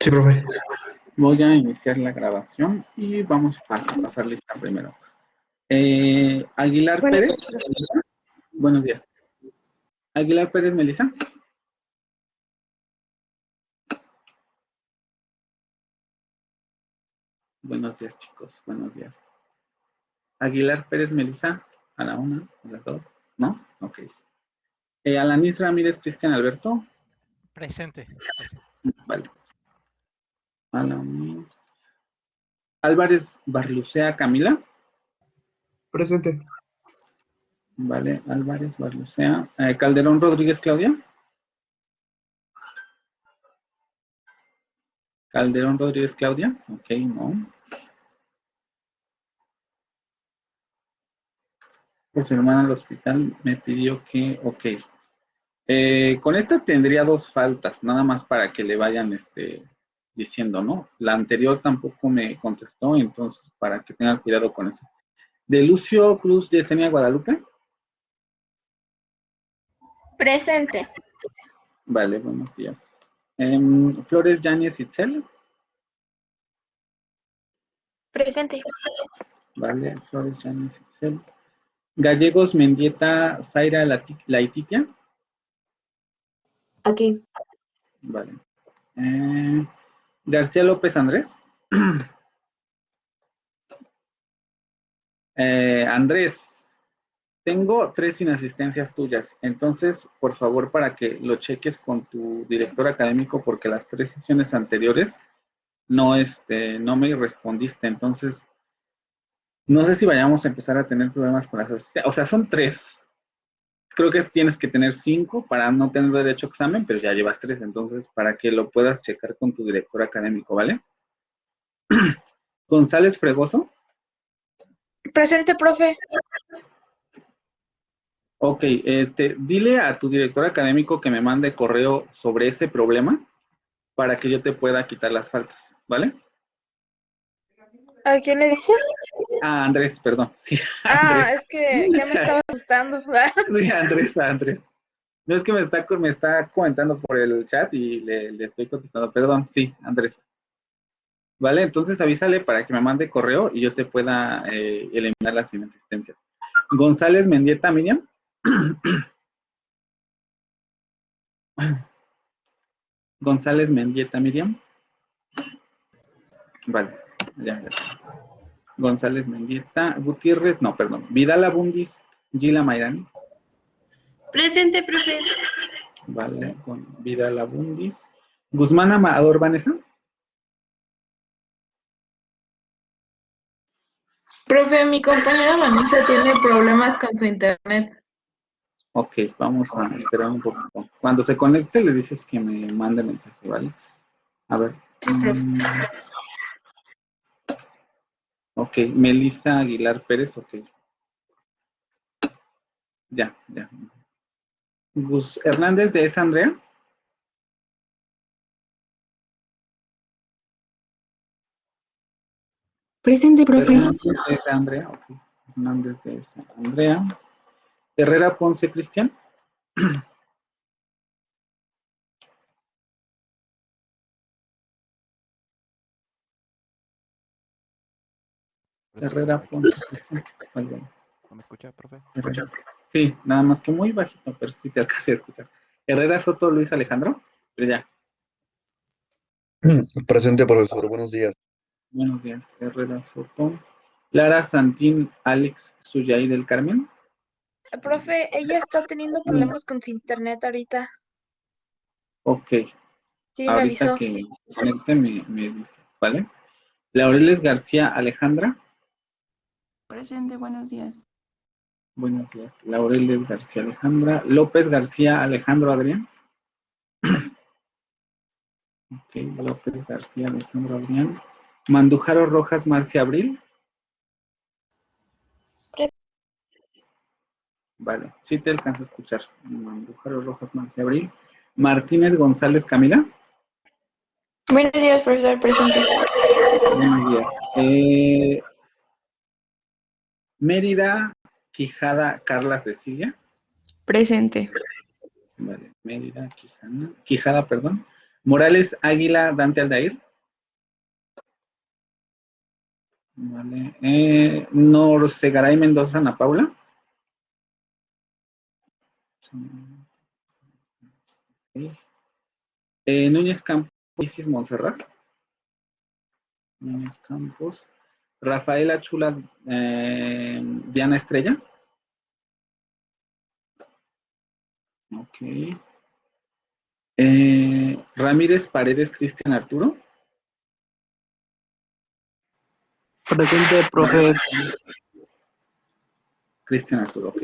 Sí, profe. Voy a iniciar la grabación y vamos a pasar lista primero. Aguilar Buenos Pérez. días, profe. Buenos días. Aguilar Pérez, Melissa. Buenos días, chicos. Buenos días. Aguilar Pérez, Melissa. A la una, a las dos. ¿No? Ok. Alanis Ramírez, Cristian Alberto. Presente. Vale. Alanis. Álvarez Barlucea, Camila. Presente. Vale, Álvarez Barlucea. Calderón Rodríguez, Claudia. Calderón Rodríguez, Claudia. Ok, no. Por su hermana al hospital me pidió que, ok. Con esta tendría dos faltas, nada más para que le vayan diciendo, ¿no? La anterior tampoco me contestó, entonces para que tengan cuidado con eso. De Lucio Cruz Yesenia Guadalupe. Presente. Vale, buenos días. Flores Yáñez Itzel. Presente. Vale, Flores Yáñez Itzel. Gallegos Mendieta Zaira Laititia. Aquí. Vale. García López Andrés. Andrés, tengo 3 inasistencias tuyas, entonces, por favor, para que lo cheques con tu director académico, porque las 3 sesiones anteriores no me respondiste, entonces, no sé si vayamos a empezar a tener problemas con las asistencias, o sea, son 3. Creo que tienes que tener 5 para no tener derecho a examen, pero ya llevas 3, entonces, para que lo puedas checar con tu director académico, ¿vale? González Fregoso. Presente, profe. Ok, dile a tu director académico que me mande correo sobre ese problema para que yo te pueda quitar las faltas, ¿vale? ¿A quién le dice? Ah, Andrés, perdón. Sí, Andrés. Es que ya me estaba asustando. Sí, Andrés. No, es que me está comentando por el chat y le estoy contestando. Perdón, sí, Andrés. ¿Vale? Entonces avísale para que me mande correo y yo te pueda eliminar las inasistencias. González Mendieta, Miriam. González Mendieta, Miriam. Vale, ya. González Mendieta, Gutiérrez, no, perdón. Vidal Abundis, Gila Mayrani. Presente, profe. Vale, con Vidal Abundis. Guzmán Amador, Vanessa. Profe, mi compañera Vanessa tiene problemas con su internet. Ok, vamos a esperar un poquito. Cuando se conecte le dices que me mande mensaje, ¿vale? A ver. Sí, profe. Ok, Melissa Aguilar Pérez, ok. Ya. Gus Hernández de esa Andrea. Presente, profe. Hernández de esa Andrea, ok. Hernández de esa Andrea. Herrera Ponce Cristian. Herrera Ponce Cristian. ¿No me escucha, profe? Herrera. Sí, nada más que muy bajito, pero sí te alcancé a escuchar. Herrera Soto Luis Alejandro. Pero ya. Presente, profesor. Buenos días. Buenos días. Herrera Soto. Lara Santín Alex Suyay del Carmen. Profe, ella está teniendo problemas con su internet ahorita. Ok. Sí, me Ahorita avisó. que conecte me dice, ¿vale? Laureles García Alejandra. Presente, buenos días. Buenos días. Laureles García Alejandra. López García Alejandro Adrián. Ok, López García Alejandro Adrián. Mandujaro Rojas Marcia Abril. Vale, sí te alcanzo a escuchar. Mandujaro Rojas Marcia Abril. Martínez González Camila. Buenos días, profesor. Presente. Buenos días. Mérida Quijada Carla Cecilia. Presente. Vale, Mérida Quijada, perdón. Morales Águila Dante Aldair. Vale. Norsegaray Mendoza Ana Paula. Okay. Núñez Campos Isis Montserrat. Núñez Campos. Rafaela Chula Diana Estrella. Ok. Ramírez Paredes Cristian Arturo. Presente, profe. Cristian Arturo, ok.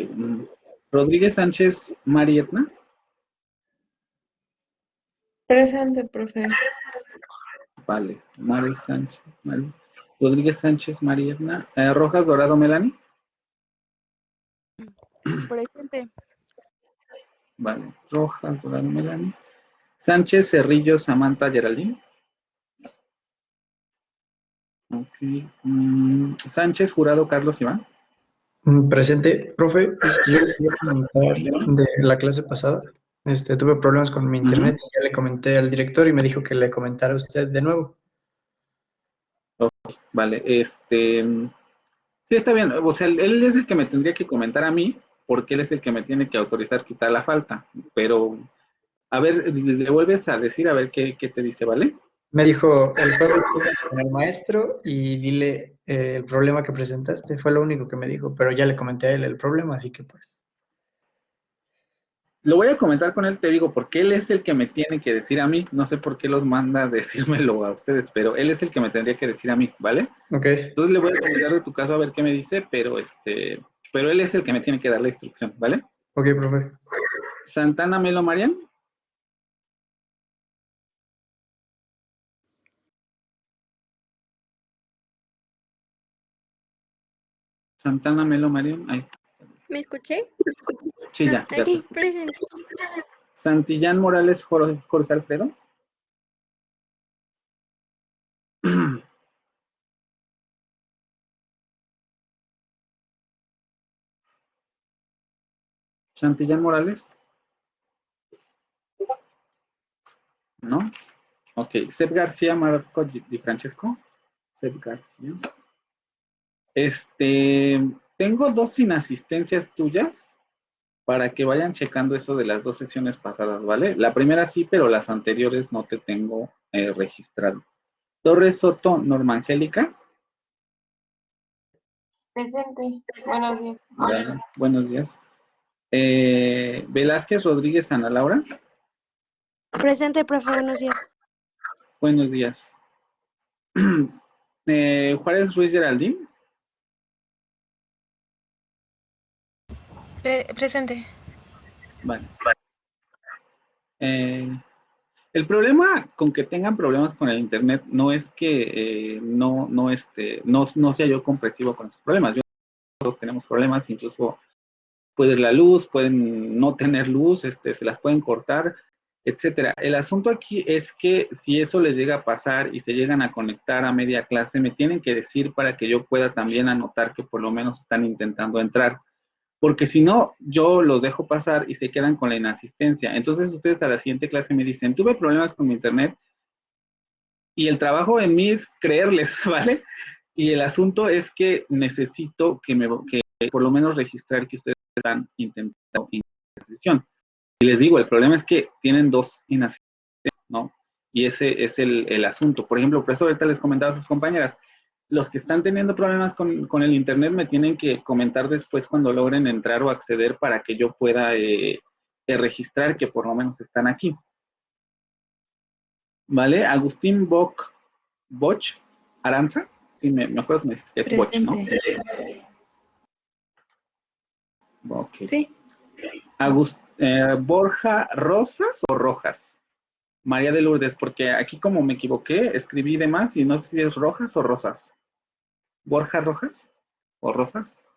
Rodríguez Sánchez Marietna. Presente, profe. Vale. Mari Sánchez. Rodríguez Sánchez Marietna. Rojas Dorado Melanie. Presente. Vale. Rojas Dorado Melanie. Sánchez Cerrillo Samantha Geraldine. Ok. Sánchez Jurado Carlos Iván. Presente, profe, yo le quería comentar de la clase pasada. Tuve problemas con mi internet y ya le comenté al director y me dijo que le comentara a usted de nuevo. Vale, sí está bien, o sea, él es el que me tendría que comentar a mí, porque él es el que me tiene que autorizar quitar la falta, pero, a ver, le vuelves a decir, a ver qué te dice, ¿vale? Me dijo, el jueves habla con el maestro y dile el problema que presentaste, fue lo único que me dijo, pero ya le comenté a él el problema, así que pues. Lo voy a comentar con él, te digo, porque él es el que me tiene que decir a mí, no sé por qué los manda a decírmelo a ustedes, pero él es el que me tendría que decir a mí, ¿vale? Ok, Entonces le voy a comentar de tu caso a ver qué me dice, pero él es el que me tiene que dar la instrucción, ¿vale? ok, profe. Santana Melo Marian. Santana Melo Marian. Ahí. ¿Me escuché? Sí, ya te Aquí, escucho. presente. Santillán Morales Jorge Alfredo. Santillán Morales. ¿No? Ok. Seb García Marco Di Francesco. Seb García. Tengo 2 inasistencias tuyas para que vayan checando eso de las 2 sesiones pasadas, ¿vale? La primera sí, pero las anteriores no te tengo registrado. Torres Soto Norma Angélica. Presente. Buenos días. Vale, buenos días. Velázquez Rodríguez Ana Laura. Presente, profe, buenos días. Buenos días. Juárez Ruiz Geraldine. Presente. Vale. El problema con que tengan problemas con el internet no es que no sea yo comprensivo con esos problemas. Todos tenemos problemas, incluso puede ir la luz, pueden no tener luz, se las pueden cortar, etcétera. El asunto aquí es que si eso les llega a pasar y se llegan a conectar a media clase, me tienen que decir para que yo pueda también anotar que por lo menos están intentando entrar. Porque si no, yo los dejo pasar y se quedan con la inasistencia. Entonces ustedes a la siguiente clase me dicen, tuve problemas con mi internet y el trabajo en mí es creerles, ¿vale? Y el asunto es que necesito que por lo menos registrar que ustedes están intentando esta sesión. Y les digo, el problema es que tienen 2 inasistencias, ¿no? Y ese es el asunto. Por ejemplo, por eso ahorita les comentaba a sus compañeras, los que están teniendo problemas con el internet me tienen que comentar después cuando logren entrar o acceder para que yo pueda registrar que por lo menos están aquí. ¿Vale? Agustín Boch Aranza. Sí, me acuerdo que es Boch, ¿no? Ok. Sí. Borja Rosas o Rojas. María de Lourdes, porque aquí como me equivoqué, escribí de más y no sé si es Rojas o Rosas. Borja Rojas o Rosas.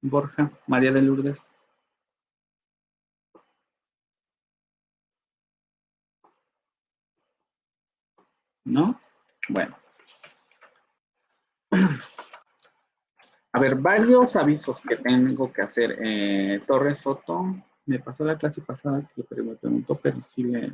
Borja, María de Lourdes. ¿No? Bueno. A ver, varios avisos que tengo que hacer. Torres Soto, me pasó la clase pasada que me preguntó, pero sí le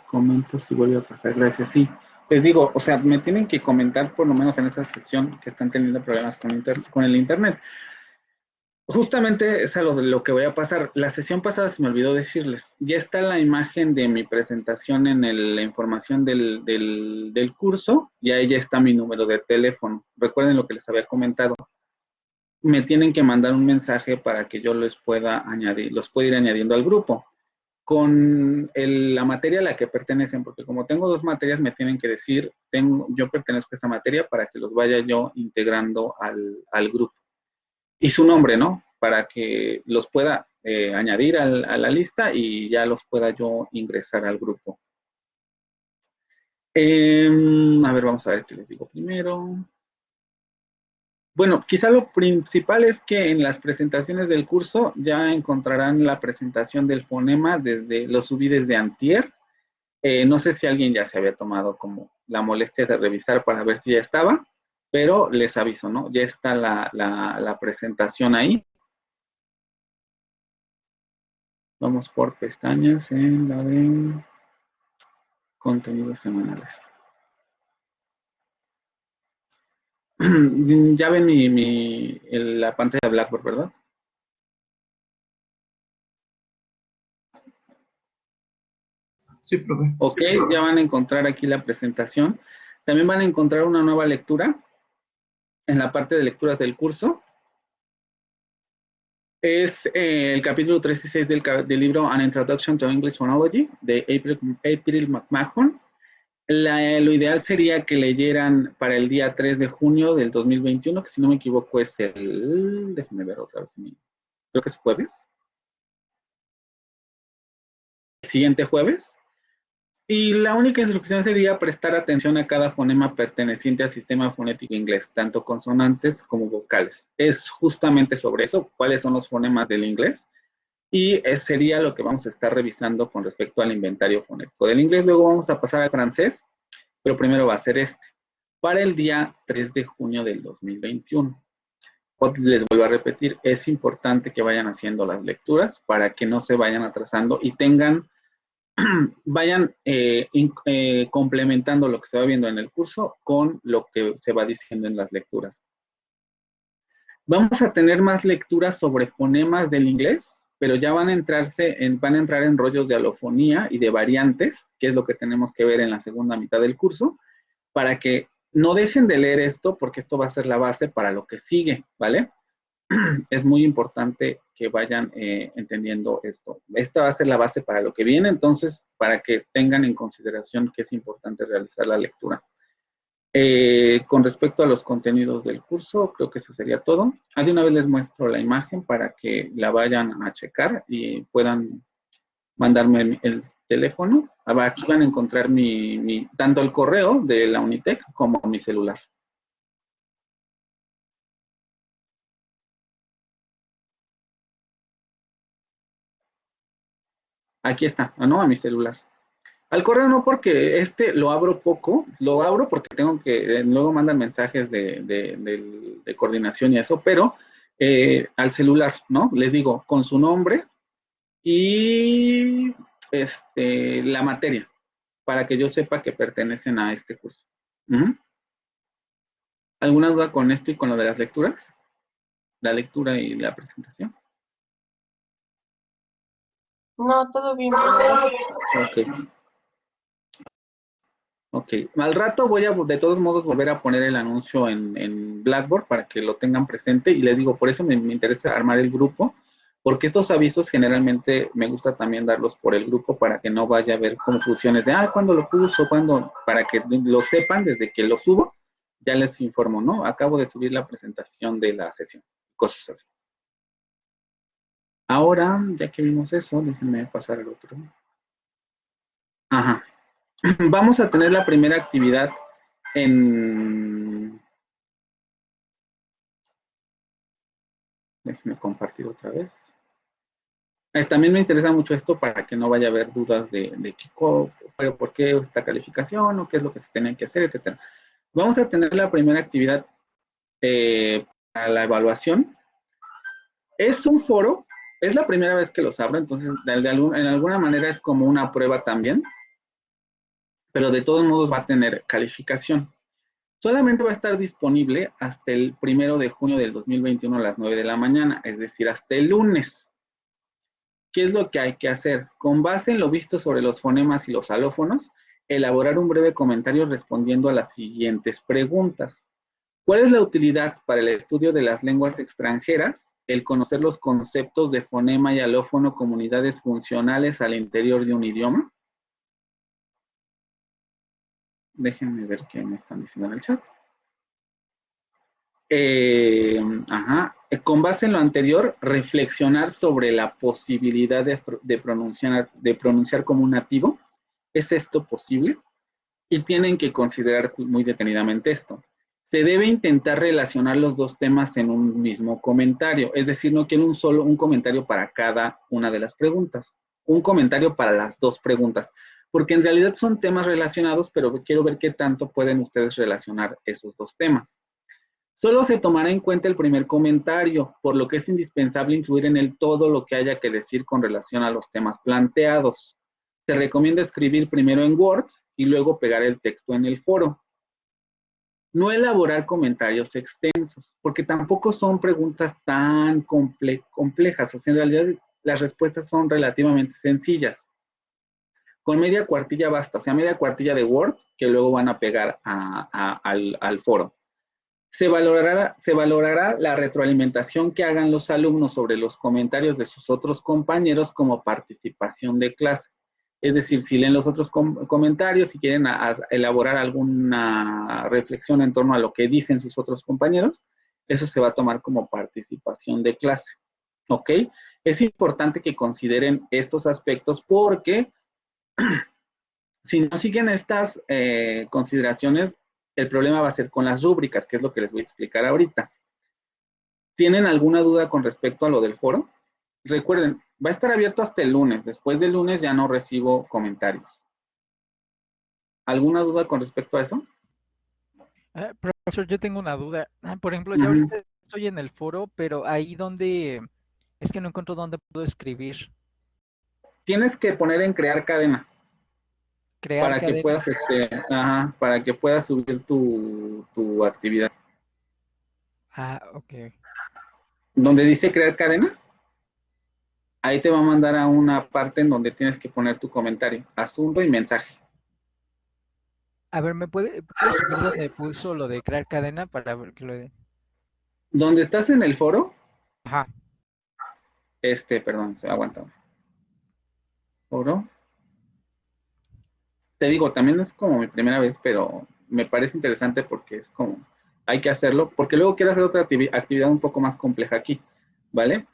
comento si vuelve a pasar. Gracias, sí. Les digo, o sea, me tienen que comentar por lo menos en esa sesión que están teniendo problemas con el internet. Justamente es a lo que voy a pasar. La sesión pasada se me olvidó decirles, ya está la imagen de mi presentación en la información del curso, y ahí ya está mi número de teléfono. Recuerden lo que les había comentado. Me tienen que mandar un mensaje para que yo los pueda ir añadiendo al grupo. Con la materia a la que pertenecen, porque como tengo 2 materias, me tienen que decir, yo pertenezco a esta materia para que los vaya yo integrando al grupo. Y su nombre, ¿no? Para que los pueda añadir a la lista y ya los pueda yo ingresar al grupo. A ver, vamos a ver qué les digo primero. Bueno, quizá lo principal es que en las presentaciones del curso ya encontrarán la presentación del fonema, lo subí desde antier. No sé si alguien ya se había tomado como la molestia de revisar para ver si ya estaba, pero les aviso, ¿no? Ya está la presentación ahí. Vamos por pestañas en la de contenidos semanales. Ya ven la pantalla de Blackboard, ¿verdad? Sí, profe. Ok, ya van a encontrar aquí la presentación. También van a encontrar una nueva lectura en la parte de lecturas del curso. Es el capítulo 3 y 6 del libro An Introduction to English Phonology de April McMahon. Lo ideal sería que leyeran para el día 3 de junio del 2021, que si no me equivoco es déjenme ver otra vez, creo que es jueves. El siguiente jueves. Y la única instrucción sería prestar atención a cada fonema perteneciente al sistema fonético inglés, tanto consonantes como vocales. Es justamente sobre eso, cuáles son los fonemas del inglés. Y sería lo que vamos a estar revisando con respecto al inventario fonético del inglés. Luego vamos a pasar al francés, pero primero va a ser para el día 3 de junio del 2021. Les vuelvo a repetir, es importante que vayan haciendo las lecturas para que no se vayan atrasando y vayan complementando lo que se va viendo en el curso con lo que se va diciendo en las lecturas. Vamos a tener más lecturas sobre fonemas del inglés, pero ya van a entrar en rollos de alofonía y de variantes, que es lo que tenemos que ver en la segunda mitad del curso, para que no dejen de leer esto, porque esto va a ser la base para lo que sigue, ¿vale? Es muy importante que vayan entendiendo esto. Esta va a ser la base para lo que viene, entonces, para que tengan en consideración que es importante realizar la lectura. Con respecto a los contenidos del curso, creo que eso sería todo. De una vez les muestro la imagen para que la vayan a checar y puedan mandarme el teléfono. Aquí van a encontrar tanto el correo de la Unitec como mi celular. Aquí está, ¿no? A mi celular. Al correo no, porque lo abro poco, lo abro porque tengo que, luego mandan mensajes de coordinación y eso, pero al celular, ¿no? Les digo, con su nombre y la materia, para que yo sepa que pertenecen a este curso. ¿Alguna duda con esto y con lo de las lecturas? La lectura y la presentación. No, todo bien, profe. Ok. Ok, al rato voy a de todos modos volver a poner el anuncio en Blackboard para que lo tengan presente y les digo, por eso me interesa armar el grupo, porque estos avisos generalmente me gusta también darlos por el grupo para que no vaya a haber confusiones de, ¿cuándo lo puso? ¿Cuándo? Para que lo sepan desde que lo subo, ya les informo, ¿no? Acabo de subir la presentación de la sesión, cosas así. Ahora, ya que vimos eso, déjenme pasar al otro. Ajá. Vamos a tener la primera actividad déjenme compartir otra vez. También me interesa mucho esto para que no vaya a haber dudas de por qué esta calificación o qué es lo que se tiene que hacer, etc. Vamos a tener la primera actividad la evaluación. Es un foro, es la primera vez que los abro, entonces en alguna manera es como una prueba también, pero de todos modos va a tener calificación. Solamente va a estar disponible hasta el 1 de junio del 2021 a las 9 de la mañana, es decir, hasta el lunes. ¿Qué es lo que hay que hacer? Con base en lo visto sobre los fonemas y los alófonos, elaborar un breve comentario respondiendo a las siguientes preguntas. ¿Cuál es la utilidad para el estudio de las lenguas extranjeras? El conocer los conceptos de fonema y alófono como unidades funcionales al interior de un idioma. Déjenme ver qué me están diciendo en el chat. Con base en lo anterior, reflexionar sobre la posibilidad de pronunciar como un nativo. ¿Es esto posible? Y tienen que considerar muy detenidamente esto. Se debe intentar relacionar los dos temas en un mismo comentario, es decir, no quiero un comentario para cada una de las preguntas, un comentario para las dos preguntas, porque en realidad son temas relacionados, pero quiero ver qué tanto pueden ustedes relacionar esos dos temas. Solo se tomará en cuenta el primer comentario, por lo que es indispensable incluir en él todo lo que haya que decir con relación a los temas planteados. Se recomienda escribir primero en Word y luego pegar el texto en el foro. No elaborar comentarios extensos, porque tampoco son preguntas tan complejas, o sea, en realidad las respuestas son relativamente sencillas. Con media cuartilla basta, o sea, media cuartilla de Word que luego van a pegar al foro. Se valorará la retroalimentación que hagan los alumnos sobre los comentarios de sus otros compañeros como participación de clase. Es decir, si leen los otros comentarios, si quieren elaborar alguna reflexión en torno a lo que dicen sus otros compañeros, eso se va a tomar como participación de clase. ¿Ok? Es importante que consideren estos aspectos porque si no siguen estas consideraciones, el problema va a ser con las rúbricas, que es lo que les voy a explicar ahorita. ¿Tienen alguna duda con respecto a lo del foro? Recuerden, va a estar abierto hasta el lunes. Después del lunes ya no recibo comentarios. ¿Alguna duda con respecto a eso? Profesor, yo tengo una duda. Por ejemplo, yo ahorita estoy en el foro, pero ahí donde... Es que no encuentro dónde puedo escribir. Tienes que poner en crear cadena. Crear Para cadena. que puedas, para que puedas subir tu actividad. Ok. Donde dice crear cadena, ahí te va a mandar a una parte en donde tienes que poner tu comentario, asunto y mensaje. A ver, ¿me puede subir donde puso lo de crear cadena para ver que lo de... Donde estás en el foro, Ajá. perdón, se aguanta. Foro. Te digo, también es como mi primera vez, pero me parece interesante porque es como, hay que hacerlo, porque luego quiero hacer otra actividad un poco más compleja aquí, ¿vale?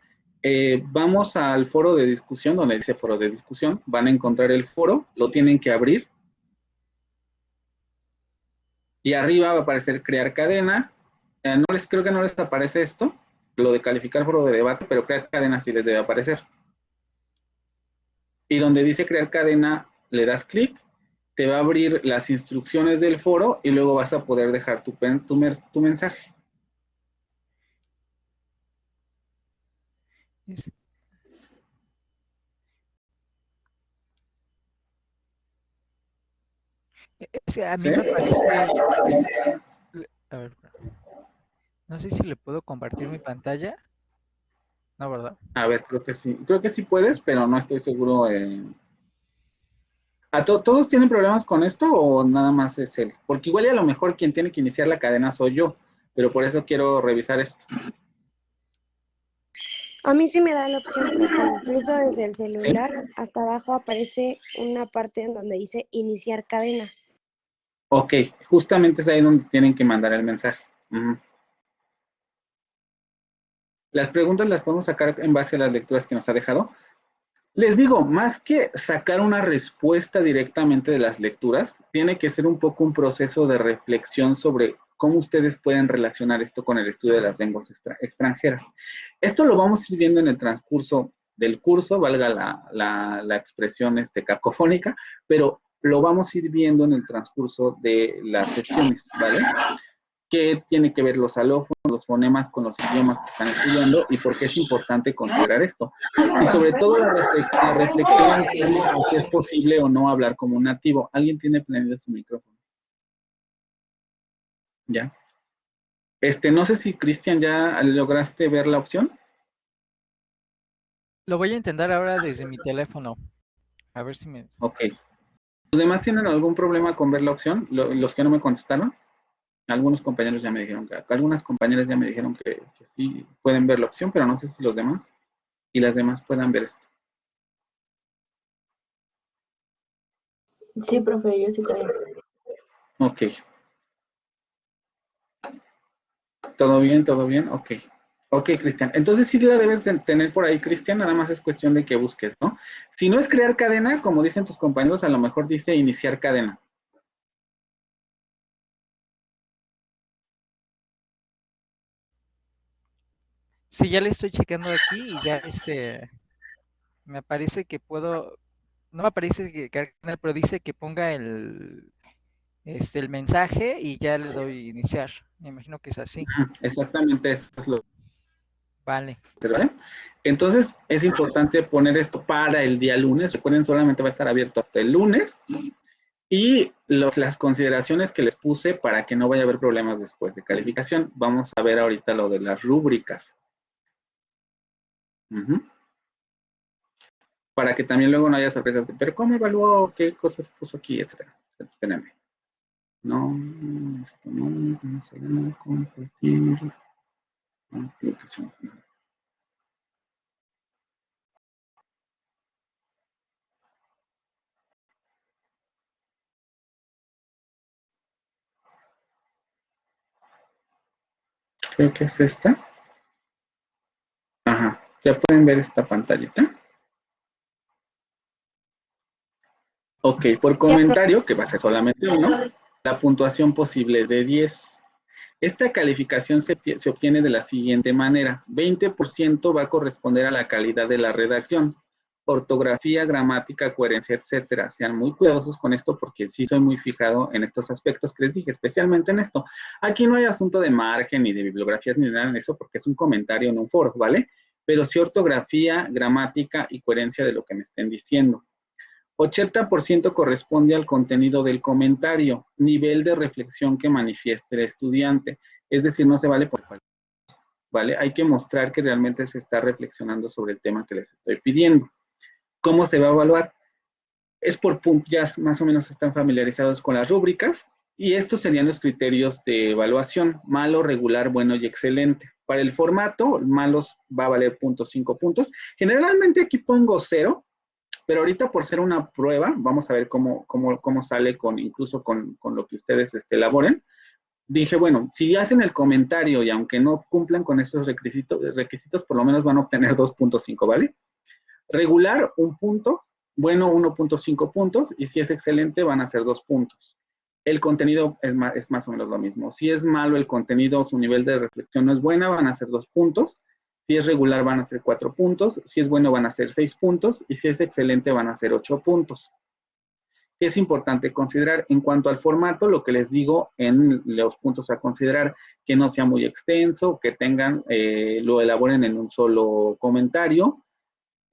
Vamos al foro de discusión, donde dice foro de discusión, van a encontrar el foro, lo tienen que abrir, y arriba va a aparecer crear cadena. Creo que no les aparece esto, lo de calificar foro de debate, pero crear cadena sí les debe aparecer. Y donde dice crear cadena, le das clic, te va a abrir las instrucciones del foro y luego vas a poder dejar tu mensaje. Es que a mí ¿Sí? me parece... A ver, no sé si le puedo compartir mi pantalla. No, ¿verdad? A ver, creo que sí puedes, pero no estoy seguro. ¿Todos tienen problemas con esto o nada más es él? Porque igual y a lo mejor quien tiene que iniciar la cadena soy yo, pero por eso quiero revisar esto. A mí sí me da la opción, profe. Incluso desde el celular hasta abajo aparece una parte en donde dice iniciar cadena. Ok, justamente es ahí donde tienen que mandar el mensaje. Las preguntas las podemos sacar en base a las lecturas que nos ha dejado. Les digo, más que sacar una respuesta directamente de las lecturas, tiene que ser un poco un proceso de reflexión sobre cómo ustedes pueden relacionar esto con el estudio de las lenguas extranjeras. Esto lo vamos a ir viendo en el transcurso del curso, valga la expresión cacofónica, pero lo vamos a ir viendo en el transcurso de las sesiones, ¿vale? qué tiene que ver los alófonos, los fonemas con los idiomas que están estudiando y por qué es importante considerar esto. Y sobre todo la reflexión en torno a si es posible o no hablar como un nativo. ¿Alguien tiene prendido su micrófono? ¿Ya? No sé si, Cristian, ¿ya lograste ver la opción? Lo voy a intentar ahora desde mi teléfono. A ver si me... Ok. ¿Los demás tienen algún problema con ver la opción? Los que no me contestaron. Algunos compañeros ya me dijeron algunas compañeras ya me dijeron que sí pueden ver la opción, pero no sé si los demás y las demás puedan ver esto. Sí, profe, yo sí puedo. Ok. ¿Todo bien? ¿Todo bien? Ok. Ok, Cristian. Entonces sí la debes de tener por ahí, Cristian, nada más es cuestión de que busques, ¿no? Si no es crear cadena, como dicen tus compañeros, a lo mejor dice iniciar cadena. Sí, ya le estoy checando aquí y ya me aparece que puedo, no me aparece que cargue, pero dice que ponga el mensaje y ya le doy iniciar. Me imagino que es así. Exactamente, eso es lo Vale. que ¿vale? Entonces es importante poner esto para el día lunes. Recuerden, solamente va a estar abierto hasta el lunes. Y las consideraciones que les puse para que no vaya a haber problemas después de calificación. Vamos a ver ahorita lo de las rúbricas. Para que también luego no haya sorpresas. Pero ¿cómo evaluó? ¿Qué cosas puso aquí? Etcétera. Espérenme. No, esto no, vamos a compartir. Aplicación. Creo que es esta. Ajá. Ya pueden ver esta pantallita. Ok, por comentario, que va a ser solamente uno, la puntuación posible es de 10. Esta calificación se obtiene de la siguiente manera. 20% va a corresponder a la calidad de la redacción. Ortografía, gramática, coherencia, etcétera. Sean muy cuidadosos con esto porque sí soy muy fijado en estos aspectos que les dije, especialmente en esto. Aquí no hay asunto de margen ni de bibliografías ni nada en eso porque es un comentario en un foro, ¿vale? Pero sí ortografía, gramática y coherencia de lo que me estén diciendo. 80% corresponde al contenido del comentario, nivel de reflexión que manifieste el estudiante. Es decir, no se vale por cualquier cosa, ¿vale? Hay que mostrar que realmente se está reflexionando sobre el tema que les estoy pidiendo. ¿Cómo se va a evaluar? Es por puntos, ya más o menos están familiarizados con las rúbricas, y estos serían los criterios de evaluación: malo, regular, bueno y excelente. Para el formato, malos va a valer 0.5 puntos. Generalmente aquí pongo 0, pero ahorita por ser una prueba, vamos a ver cómo sale incluso con lo que ustedes elaboren. Dije, bueno, si hacen el comentario y aunque no cumplan con esos requisitos, por lo menos van a obtener 2.5, ¿vale? Regular, 1 punto. Bueno, 1.5 puntos. Y si es excelente, van a ser 2 puntos. El contenido es más o menos lo mismo. Si es malo el contenido, su nivel de reflexión no es buena, van a ser 2 puntos. Si es regular, van a ser 4 puntos. Si es bueno, van a ser 6 puntos. Y si es excelente, van a ser 8 puntos. ¿Qué es importante considerar? En cuanto al formato, lo que les digo en los puntos a considerar: que no sea muy extenso, que lo elaboren en un solo comentario,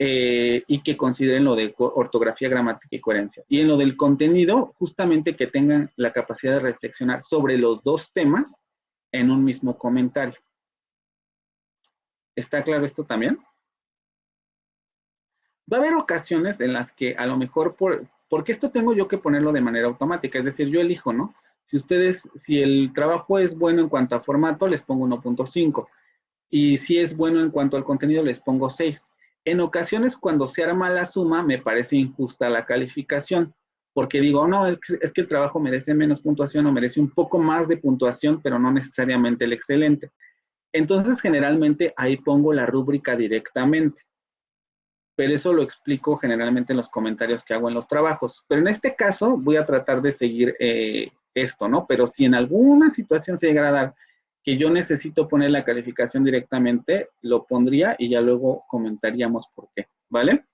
y que consideren lo de ortografía, gramática y coherencia. Y en lo del contenido, justamente que tengan la capacidad de reflexionar sobre los dos temas en un mismo comentario. ¿Está claro esto también? Va a haber ocasiones en las que a lo mejor, porque esto tengo yo que ponerlo de manera automática, es decir, yo elijo, ¿no? Si el trabajo es bueno en cuanto a formato, les pongo 1.5. Y si es bueno en cuanto al contenido, les pongo 6. En ocasiones, cuando se arma la suma, me parece injusta la calificación, porque digo, no, es que el trabajo merece menos puntuación o merece un poco más de puntuación, pero no necesariamente el excelente. Entonces, generalmente, ahí pongo la rúbrica directamente. Pero eso lo explico generalmente en los comentarios que hago en los trabajos. Pero en este caso, voy a tratar de seguir esto, ¿no? Pero si en alguna situación se llegara a dar que yo necesito poner la calificación directamente, lo pondría y ya luego comentaríamos por qué, ¿vale?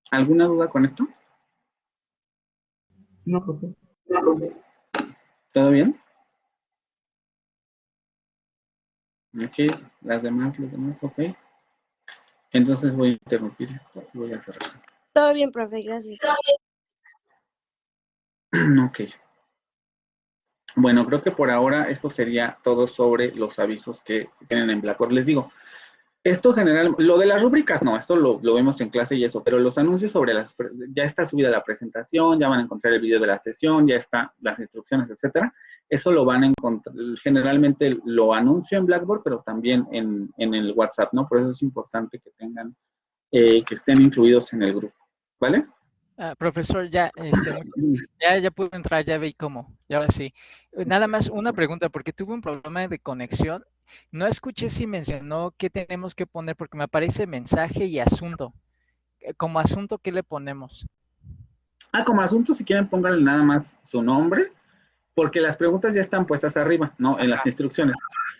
¿Alguna duda con esto? No, profe. ¿Todo bien? Ok, los demás, ok. Entonces voy a interrumpir esto y voy a cerrar. Todo bien, profe, gracias. Ok. Bueno, creo que por ahora esto sería todo sobre los avisos que tienen en Blackboard. Les digo, esto general, lo de las rúbricas no, esto lo vemos en clase y eso, pero los anuncios sobre ya está subida la presentación, ya van a encontrar el video de la sesión, ya está las instrucciones, etcétera. Eso lo van a encontrar, generalmente lo anuncio en Blackboard, pero también en el WhatsApp, ¿no? Por eso es importante que tengan, que estén incluidos en el grupo, ¿vale? Profesor, ya pude entrar, ya vi cómo, y ahora sí. Nada más una pregunta, porque tuve un problema de conexión. No escuché si mencionó qué tenemos que poner, porque me aparece mensaje y asunto. Como asunto, ¿qué le ponemos? Como asunto, si quieren, pónganle nada más su nombre, porque las preguntas ya están puestas arriba, ¿no? En las instrucciones.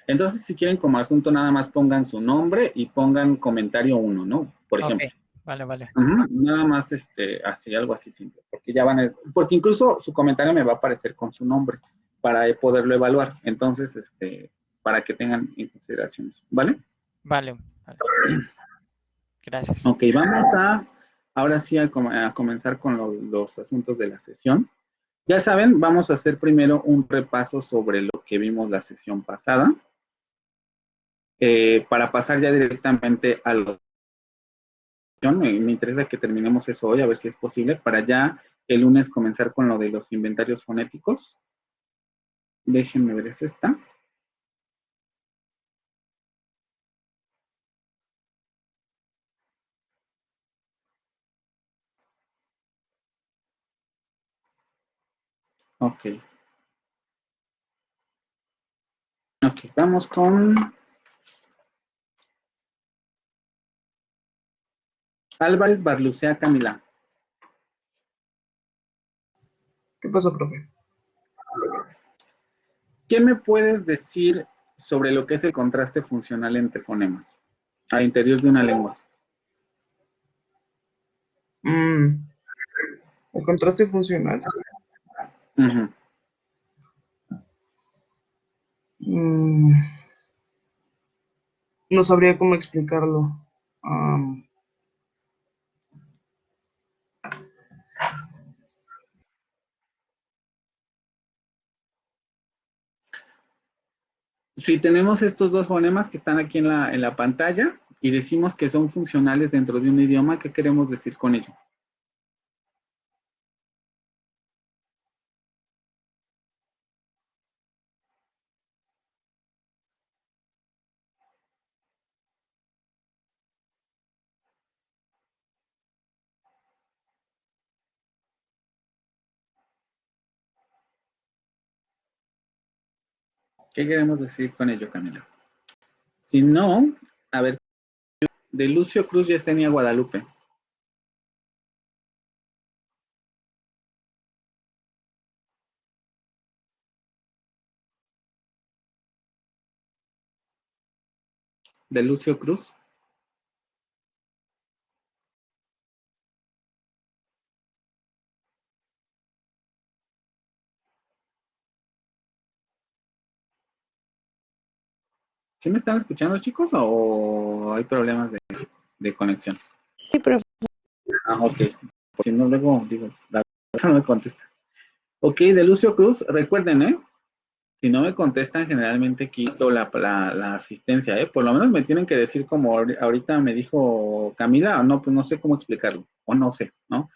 Entonces, si quieren como asunto, nada más pongan su nombre y pongan comentario 1, ¿no? Por ejemplo. Ok, vale. Nada más, así, algo así simple, porque ya porque incluso su comentario me va a aparecer con su nombre para poderlo evaluar. Entonces, para que tengan en consideración eso, ¿vale? Vale. Gracias. Ok, vamos ahora sí a comenzar con los asuntos de la sesión. Ya saben, vamos a hacer primero un repaso sobre lo que vimos la sesión pasada, para pasar ya directamente a lo me interesa que terminemos eso hoy, a ver si es posible, para ya el lunes comenzar con lo de los inventarios fonéticos. Déjenme ver, ¿es esta? Ok. Ok, vamos con Álvarez Barlucea Camila. ¿Qué pasó, profe? ¿Qué me puedes decir sobre lo que es el contraste funcional entre fonemas al interior de una lengua? El contraste funcional. Ujú. No sabría cómo explicarlo. Si tenemos estos dos fonemas que están aquí en la pantalla y decimos que son funcionales dentro de un idioma, ¿qué queremos decir con ello? ¿Qué queremos decir con ello, Camila? Si no, a ver, de Lucio Cruz Yesenia Guadalupe. De Lucio Cruz. ¿Sí me están escuchando, chicos, o hay problemas de conexión? Sí, profe. Ok. Si no, luego digo, la persona no me contesta. Ok, de Lucio Cruz, recuerden, si no me contestan, generalmente quito la asistencia, por lo menos me tienen que decir como ahorita me dijo Camila, o no, pues no sé cómo explicarlo, o no sé, ¿no?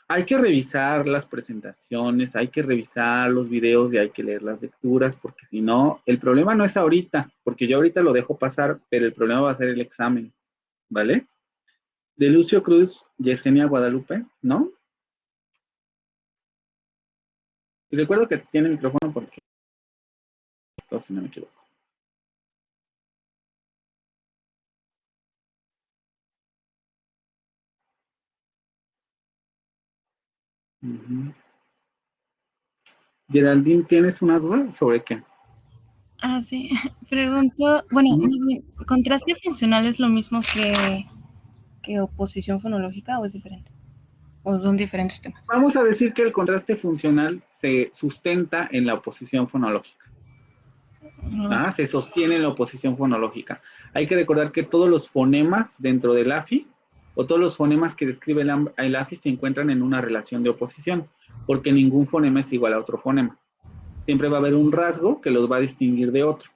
Hay que revisar las presentaciones, hay que revisar los videos y hay que leer las lecturas, porque si no, el problema no es ahorita, porque yo ahorita lo dejo pasar, pero el problema va a ser el examen, ¿vale? De Lucio Cruz, Yesenia Guadalupe, ¿no? Y recuerdo que tiene micrófono porque, si no me equivoco. Geraldine, ¿tienes una duda sobre qué? Sí, pregunto, bueno, ¿contraste funcional es lo mismo que oposición fonológica o es diferente? ¿O son diferentes temas? Vamos a decir que el contraste funcional se sustenta en la oposición fonológica. Se sostiene en la oposición fonológica. Hay que recordar que todos los fonemas dentro del AFI o todos los fonemas que describe el AFI se encuentran en una relación de oposición, porque ningún fonema es igual a otro fonema. Siempre va a haber un rasgo que los va a distinguir de otro.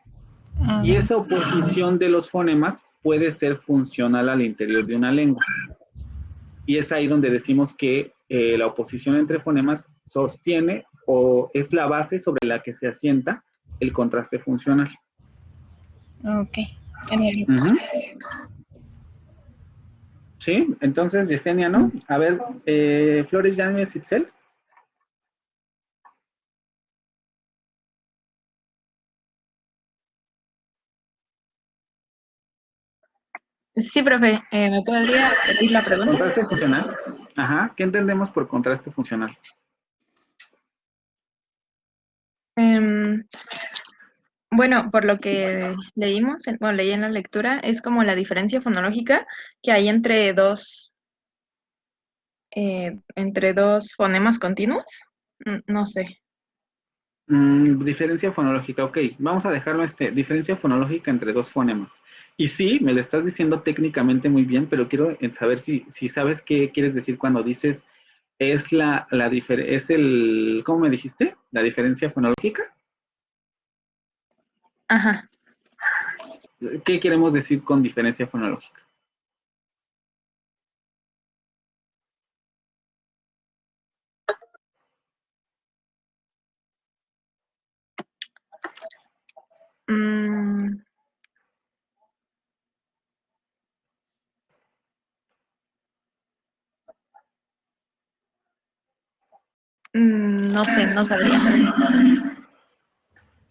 Y esa oposición de los fonemas puede ser funcional al interior de una lengua. Y es ahí donde decimos que la oposición entre fonemas sostiene o es la base sobre la que se asienta el contraste funcional. Ok. Sí, entonces Yesenia, ¿no? A ver, Flores Llanes Itzel. Sí, profe, ¿me podría repetir la pregunta? Contraste funcional. Ajá, ¿qué entendemos por contraste funcional? Bueno, por lo que leímos, leí en la lectura, es como la diferencia fonológica que hay entre dos fonemas continuos. No sé. Diferencia fonológica, ok. Vamos a dejarlo diferencia fonológica entre dos fonemas. Y sí, me lo estás diciendo técnicamente muy bien, pero quiero saber si sabes qué quieres decir cuando dices es ¿cómo me dijiste? ¿La diferencia fonológica? Ajá. ¿Qué queremos decir con diferencia fonológica? No sé, no sabría.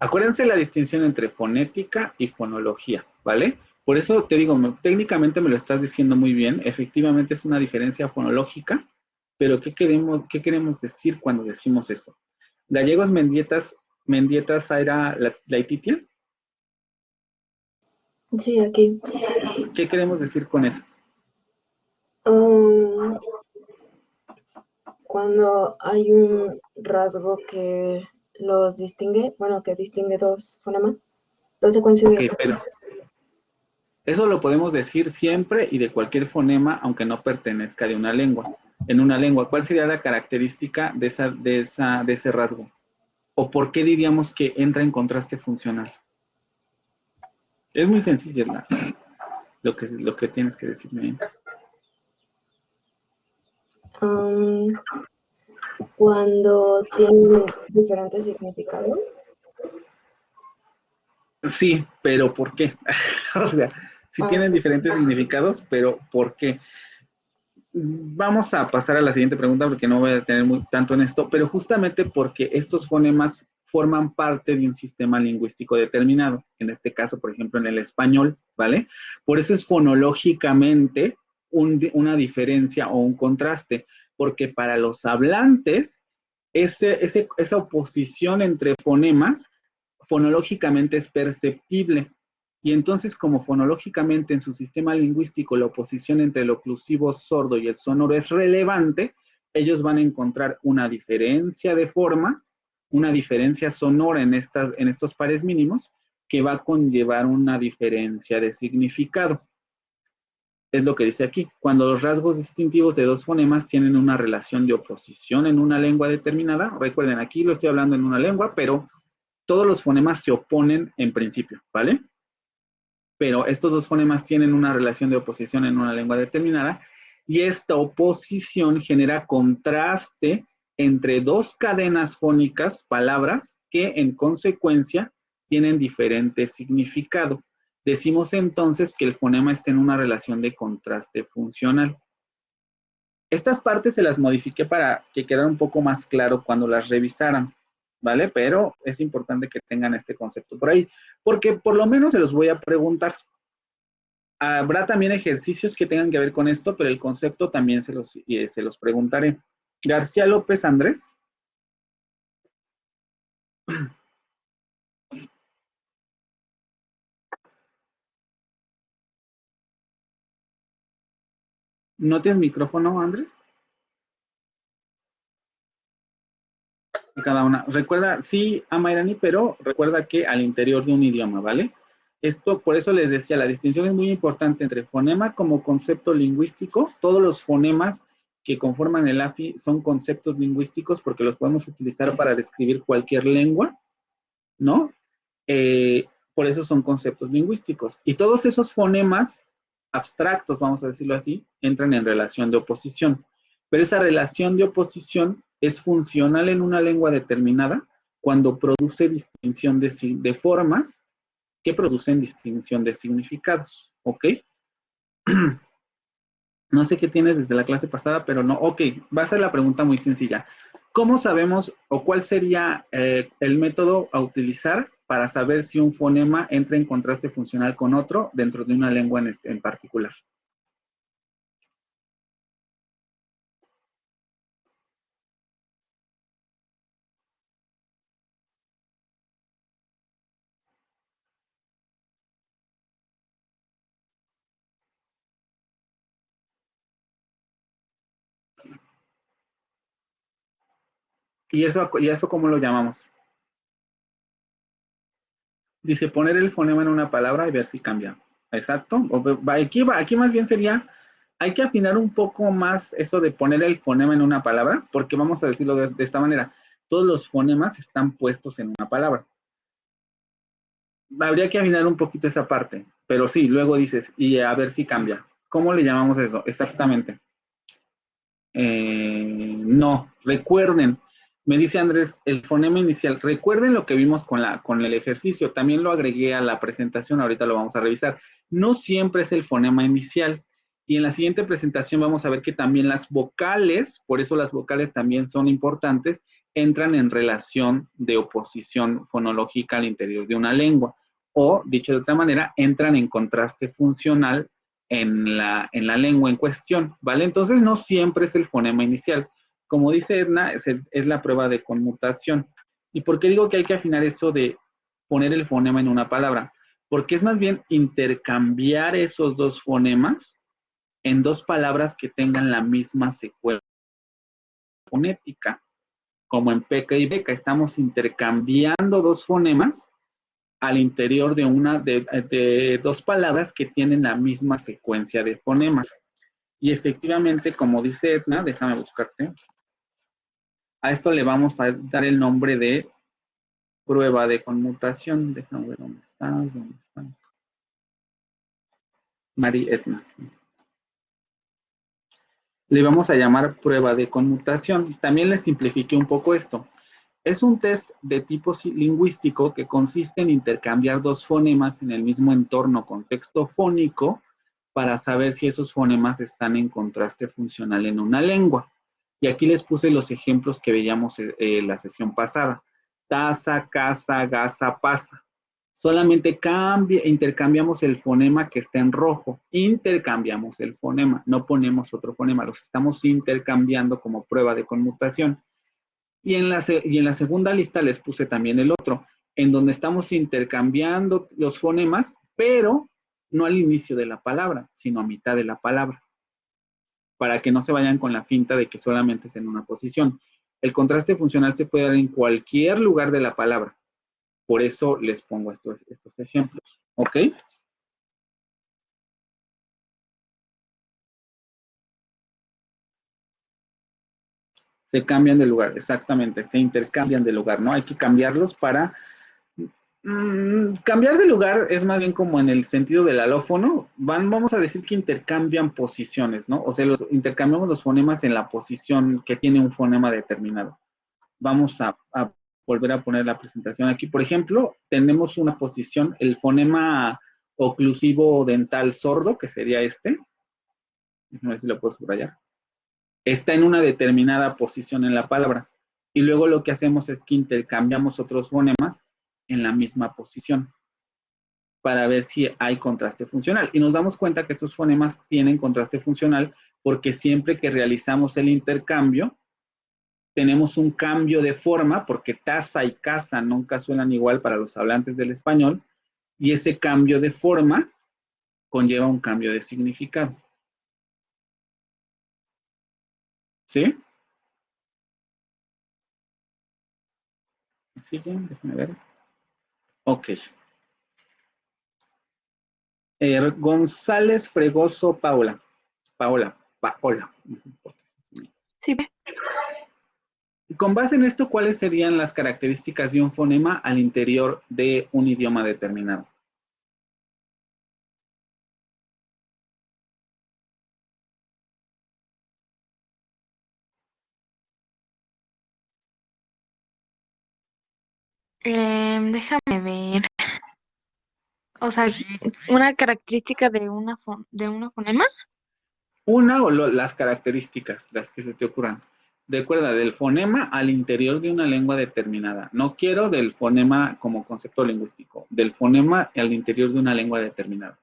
Acuérdense la distinción entre fonética y fonología, ¿vale? Por eso te digo, técnicamente me lo estás diciendo muy bien, efectivamente es una diferencia fonológica, pero ¿qué queremos decir cuando decimos eso? Gallegos Mendietas Aira Laititia. Sí, aquí. ¿Qué queremos decir con eso? Cuando hay un rasgo que los distingue, bueno, que distingue dos fonemas, dos secuencias Ok, de... pero eso lo podemos decir siempre y de cualquier fonema, aunque no pertenezca de una lengua. En una lengua, ¿cuál sería la característica de ese rasgo? ¿O por qué diríamos que entra en contraste funcional? Es muy sencillo lo que tienes que decirme. Cuando tienen diferentes significados. Sí, pero ¿por qué? O sea, sí tienen diferentes significados, pero ¿por qué? Vamos a pasar a la siguiente pregunta porque no voy a tener tanto en esto, pero justamente porque estos fonemas forman parte de un sistema lingüístico determinado, en este caso, por ejemplo, en el español, ¿vale? Por eso es fonológicamente una diferencia o un contraste, porque para los hablantes, esa oposición entre fonemas fonológicamente es perceptible. Y entonces, como fonológicamente en su sistema lingüístico la oposición entre el oclusivo sordo y el sonoro es relevante, ellos van a encontrar una diferencia de forma, una diferencia sonora en estos pares mínimos, que va a conllevar una diferencia de significado. Es lo que dice aquí. Cuando los rasgos distintivos de dos fonemas tienen una relación de oposición en una lengua determinada, recuerden, aquí lo estoy hablando en una lengua, pero todos los fonemas se oponen en principio, ¿vale? Pero estos dos fonemas tienen una relación de oposición en una lengua determinada y esta oposición genera contraste entre dos cadenas fónicas, palabras, que en consecuencia tienen diferente significado. Decimos entonces que el fonema está en una relación de contraste funcional. Estas partes se las modifiqué para que quedara un poco más claro cuando las revisaran, ¿vale? Pero es importante que tengan este concepto por ahí, porque por lo menos se los voy a preguntar. Habrá también ejercicios que tengan que ver con esto, pero el concepto también se los preguntaré. García López Andrés. ¿No tienes micrófono, Andrés? Cada una. Recuerda, sí, Amairani, pero recuerda que al interior de un idioma, ¿vale? Esto, por eso les decía, la distinción es muy importante entre fonema como concepto lingüístico. Todos los fonemas que conforman el AFI son conceptos lingüísticos porque los podemos utilizar para describir cualquier lengua, ¿no? Por eso son conceptos lingüísticos. Y todos esos fonemas abstractos, vamos a decirlo así, entran en relación de oposición. Pero esa relación de oposición es funcional en una lengua determinada cuando produce distinción de formas que producen distinción de significados, ¿ok? No sé qué tienes desde la clase pasada, pero no. Ok, va a ser la pregunta muy sencilla. ¿Cómo sabemos o cuál sería el método a utilizar para saber si un fonema entra en contraste funcional con otro dentro de una lengua en particular? ¿Y eso cómo lo llamamos? Dice poner el fonema en una palabra y ver si cambia. Exacto. Aquí más bien sería, hay que afinar un poco más eso de poner el fonema en una palabra, porque vamos a decirlo de esta manera. Todos los fonemas están puestos en una palabra. Habría que afinar un poquito esa parte, pero sí, luego dices, y a ver si cambia. ¿Cómo le llamamos eso? Exactamente. No, recuerden, me dice Andrés, el fonema inicial. Recuerden lo que vimos con el ejercicio. También lo agregué a la presentación, ahorita lo vamos a revisar. No siempre es el fonema inicial. Y en la siguiente presentación vamos a ver que también las vocales, por eso las vocales también son importantes, entran en relación de oposición fonológica al interior de una lengua. O, dicho de otra manera, entran en contraste funcional en la lengua en cuestión, ¿vale? Entonces no siempre es el fonema inicial. Como dice Edna, es la prueba de conmutación. ¿Y por qué digo que hay que afinar eso de poner el fonema en una palabra? Porque es más bien intercambiar esos dos fonemas en dos palabras que tengan la misma secuencia fonética. Como en peca y beca, estamos intercambiando dos fonemas al interior de dos palabras que tienen la misma secuencia de fonemas. Y efectivamente, como dice Edna, déjame buscarte, a esto le vamos a dar el nombre de prueba de conmutación. Déjame ver dónde estás. Mari Edna. Le vamos a llamar prueba de conmutación. También les simplifiqué un poco esto. Es un test de tipo lingüístico que consiste en intercambiar dos fonemas en el mismo entorno contexto fónico para saber si esos fonemas están en contraste funcional en una lengua. Y aquí les puse los ejemplos que veíamos en la sesión pasada. Taza, casa, gasa, pasa. Solamente intercambiamos el fonema que está en rojo. Intercambiamos el fonema, no ponemos otro fonema, los estamos intercambiando como prueba de conmutación. Y en la segunda lista les puse también el otro, en donde estamos intercambiando los fonemas, pero no al inicio de la palabra, sino a mitad de la palabra, para que no se vayan con la finta de que solamente es en una posición. El contraste funcional se puede dar en cualquier lugar de la palabra. Por eso les pongo estos ejemplos. ¿Ok? Se cambian de lugar, exactamente, se intercambian de lugar, ¿no? Hay que cambiarlos para... cambiar de lugar es más bien como en el sentido del alófono. Vamos a decir que intercambian posiciones, ¿no? O sea, intercambiamos los fonemas en la posición que tiene un fonema determinado. Vamos a volver a poner la presentación aquí. Por ejemplo, tenemos una posición, el fonema oclusivo dental sordo, que sería este. A ver si lo puedo subrayar. Está en una determinada posición en la palabra. Y luego lo que hacemos es que intercambiamos otros fonemas en la misma posición para ver si hay contraste funcional. Y nos damos cuenta que estos fonemas tienen contraste funcional porque siempre que realizamos el intercambio, tenemos un cambio de forma, porque taza y casa nunca suenan igual para los hablantes del español, y ese cambio de forma conlleva un cambio de significado. ¿Sí? sigue? Déjame ver. Ok. González Fregoso Paola. Paola. Sí. Con base en esto, ¿cuáles serían las características de un fonema al interior de un idioma determinado? Déjame ver. O sea, una característica de de una fonema. Una o las características, las que se te ocurran. Recuerda, del fonema al interior de una lengua determinada. No quiero del fonema como concepto lingüístico, del fonema al interior de una lengua determinada.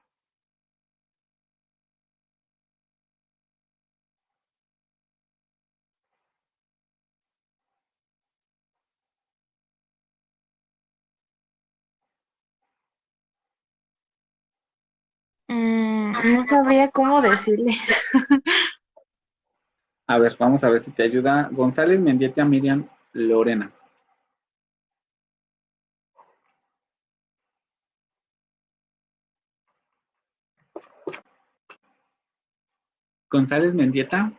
No sabría cómo decirle. A ver, vamos a ver si te ayuda. González Mendieta Miriam Lorena. González Mendieta.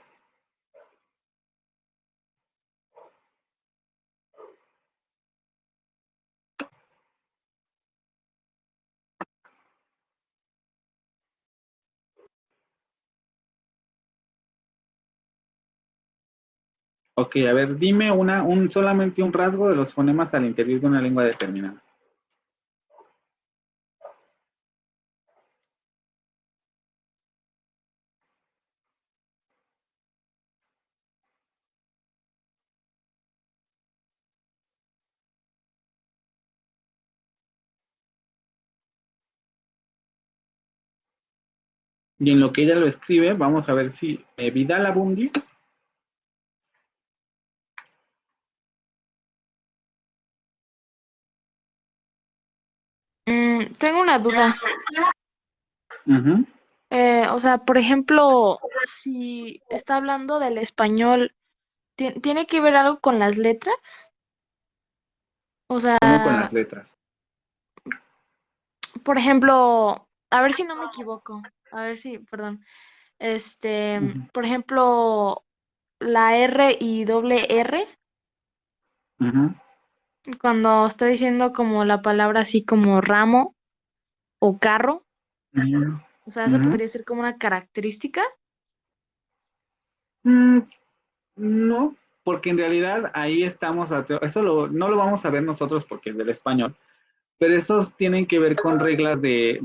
Ok, a ver, dime solamente un rasgo de los fonemas al interior de una lengua determinada. Y en lo que ella lo escribe, vamos a ver si Vidal Abundis. Tengo una duda. Ujú. O sea, por ejemplo, si está hablando del español, ¿tiene que ver algo con las letras? O sea, ¿Cómo con las letras? por ejemplo, a ver si no me equivoco. A ver si, perdón. Ujú, Por ejemplo, la R y doble R, ujú, cuando está diciendo como la palabra así como ramo o carro, ujú, o sea, eso ujú. podría ser como una característica. Mm, no, porque en realidad ahí estamos, no lo vamos a ver nosotros porque es del español, pero esos tienen que ver con reglas de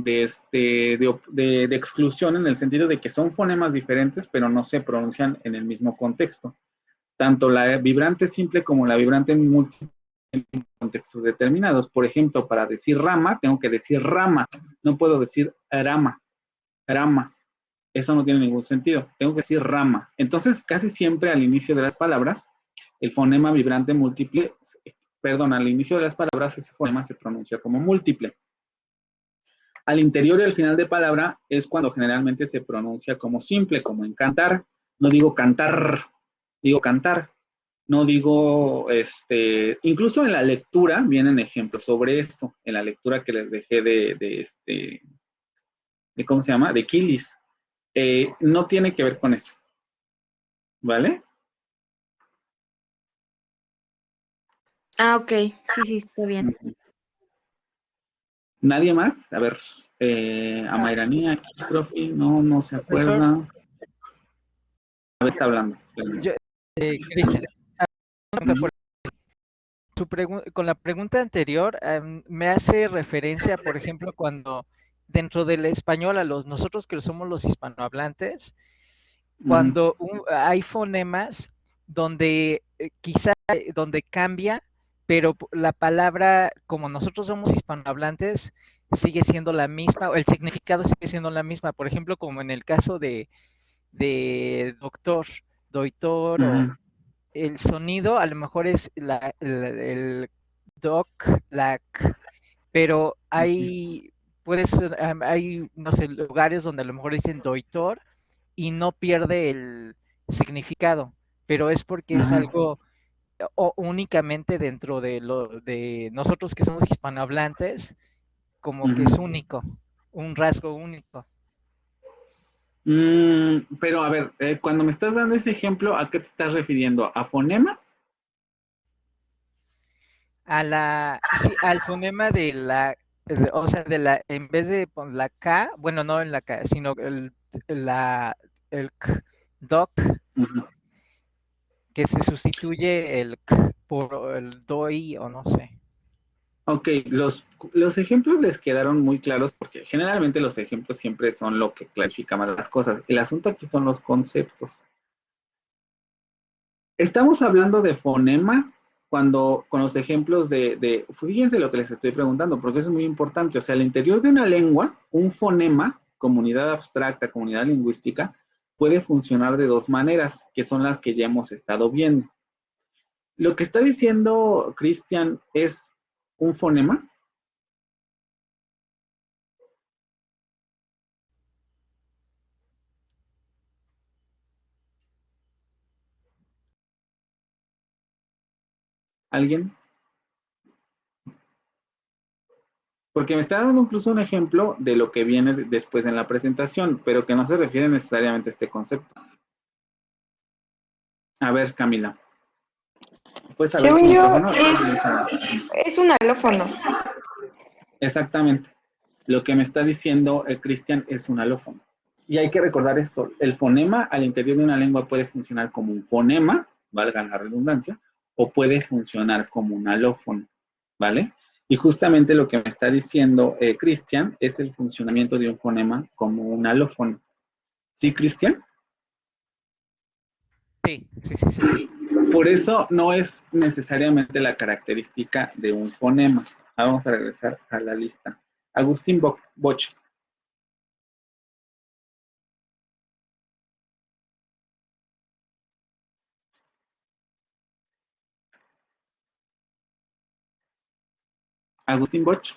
exclusión en el sentido de que son fonemas diferentes, pero no se pronuncian en el mismo contexto. Tanto la vibrante simple como la vibrante múltiple en contextos determinados. Por ejemplo, para decir rama, tengo que decir rama, no puedo decir rama, rama. Eso no tiene ningún sentido. Tengo que decir rama. Entonces, casi siempre al inicio de las palabras, el fonema vibrante múltiple, perdón, al inicio de las palabras, ese fonema se pronuncia como múltiple. Al interior y al final de palabra es cuando generalmente se pronuncia como simple, como en cantar. No digo cantar, digo cantar. No digo, incluso en la lectura vienen ejemplos sobre eso, en la lectura que les dejé de ¿cómo se llama? De Kilis. No tiene que ver con eso, ¿vale? Ah, ok, sí, sí, está bien. ¿Nadie más? A ver, a Mayranía, aquí, profe, no se Profesor, acuerda. A ver, está hablando. yo, Cristian, Ujú, con la pregunta anterior, me hace referencia, por ejemplo, cuando dentro del español, nosotros que somos los hispanohablantes, ujú, cuando hay fonemas donde quizá donde cambia, pero la palabra, como nosotros somos hispanohablantes, sigue siendo la misma, o el significado sigue siendo la misma. Por ejemplo, como en el caso de doctor, doitor, o ujú, el sonido a lo mejor es el doc, la c, pero hay, no sé, lugares donde a lo mejor dicen doitor y no pierde el significado, pero es porque es ujú. algo o únicamente dentro de nosotros que somos hispanohablantes, como que es único, un rasgo único. Pero a ver, cuando me estás dando ese ejemplo, ¿a qué te estás refiriendo? ¿A fonema? Sí, al fonema de o sea, en vez de la K, bueno, no en la K, sino el K, doc, que se sustituye el K por el doi o no sé. Ok, los ejemplos les quedaron muy claros porque generalmente los ejemplos siempre son lo que clasifica más las cosas. El asunto aquí son los conceptos. Estamos hablando de fonema con los ejemplos fíjense lo que les estoy preguntando, porque eso es muy importante. O sea, al interior de una lengua, un fonema, comunidad abstracta, comunidad lingüística, puede funcionar de dos maneras, que son las que ya hemos estado viendo. Lo que está diciendo Cristian es un fonema. ¿Alguien? Porque me está dando incluso un ejemplo de lo que viene después en la presentación, pero que no se refiere necesariamente a este concepto. A ver, Camila. Según yo, es un alófono. Exactamente. Lo que me está diciendo Cristian es un alófono. Y hay que recordar esto, el fonema al interior de una lengua puede funcionar como un fonema, valga la redundancia, o puede funcionar como un alófono, ¿vale? Y justamente lo que me está diciendo Cristian es el funcionamiento de un fonema como un alófono. ¿Sí, Cristian? Sí. Por eso no es necesariamente la característica de un fonema. Ahora vamos a regresar a la lista. Agustín Boch. Agustín Boch.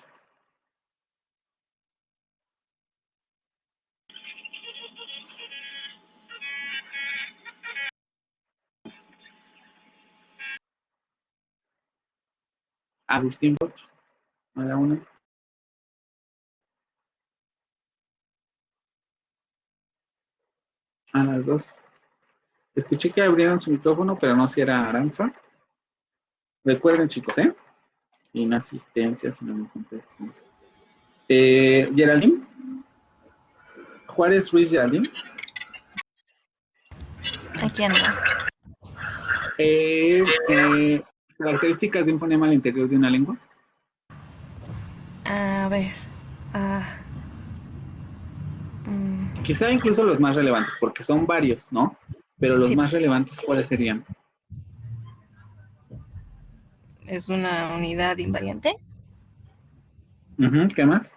Agustín Boch. A la una. A las dos. Escuché que abrieron su micrófono, pero no si era Aranza. Recuerden, chicos, inasistencia, si no me contestan. Geraldine. Juárez Ruiz Geraldine. Aquí ando. Características de un fonema al interior de una lengua. A ver. Quizá incluso los más relevantes, porque son varios, ¿no? Pero los más relevantes, ¿cuáles serían? Es una unidad invariante. ¿Qué más?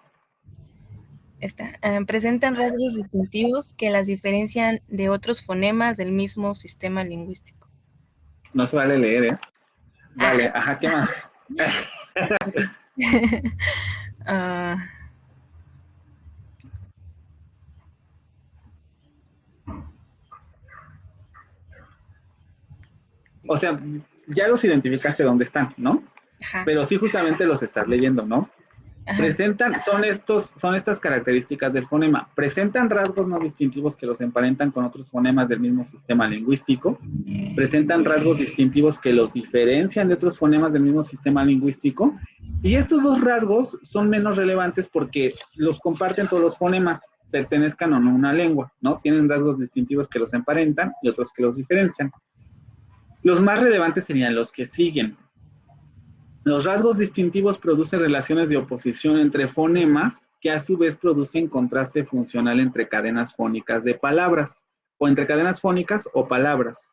Presentan rasgos distintivos que las diferencian de otros fonemas del mismo sistema lingüístico. No se vale leer, ¿eh? Vale, ajá, ¿qué más? O sea, ya los identificaste dónde están, ¿no? Ajá. Pero sí justamente los estás leyendo, ¿no? Ajá. Son estas características del fonema. Presentan rasgos no distintivos que los emparentan con otros fonemas del mismo sistema lingüístico. Presentan rasgos distintivos que los diferencian de otros fonemas del mismo sistema lingüístico. Y estos dos rasgos son menos relevantes porque los comparten todos los fonemas, pertenezcan o no a una lengua, ¿no? Tienen rasgos distintivos que los emparentan y otros que los diferencian. Los más relevantes serían los que siguen. Los rasgos distintivos producen relaciones de oposición entre fonemas que a su vez producen contraste funcional entre cadenas fónicas de palabras o entre cadenas fónicas o palabras.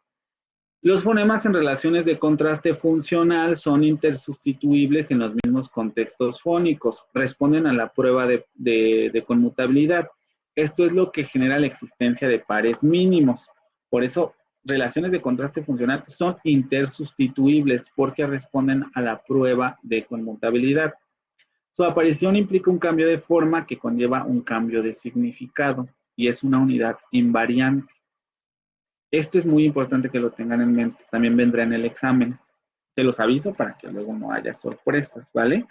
Los fonemas en relaciones de contraste funcional son intersustituibles en los mismos contextos fónicos, responden a la prueba de conmutabilidad. Esto es lo que genera la existencia de pares mínimos. Por eso, relaciones de contraste funcional son intersustituibles porque responden a la prueba de conmutabilidad. Su aparición implica un cambio de forma que conlleva un cambio de significado y es una unidad invariante. Esto es muy importante que lo tengan en mente, también vendrá en el examen. Te los aviso para que luego no haya sorpresas, ¿vale?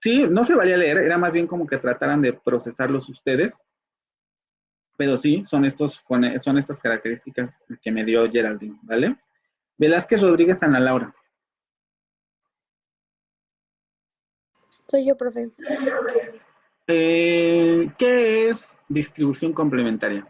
Sí, no se valía leer, era más bien como que trataran de procesarlos ustedes, pero sí, son estas características que me dio Geraldine, ¿vale? Velázquez Rodríguez Ana Laura. Soy yo, profe. ¿Qué es distribución complementaria?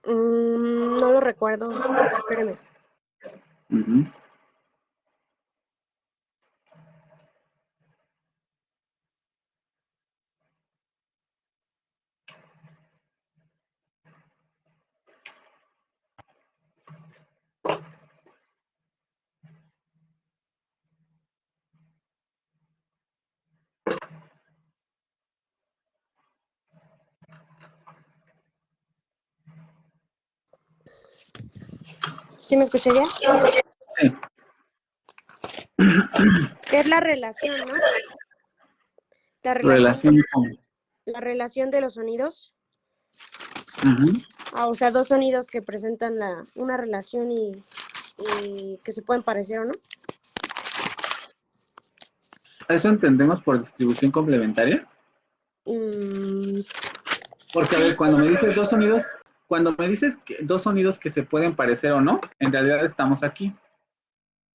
No lo recuerdo. Espérame. Ujú. ¿Sí me escuché bien? Sí. Es la relación, ¿no? La Relación con... la relación de los sonidos. Ujú. O sea, dos sonidos que presentan una relación y que se pueden parecer o no. ¿Eso entendemos por distribución complementaria? Porque, a ver, cuando me dices dos sonidos, cuando me dices que dos sonidos que se pueden parecer o no, en realidad estamos aquí.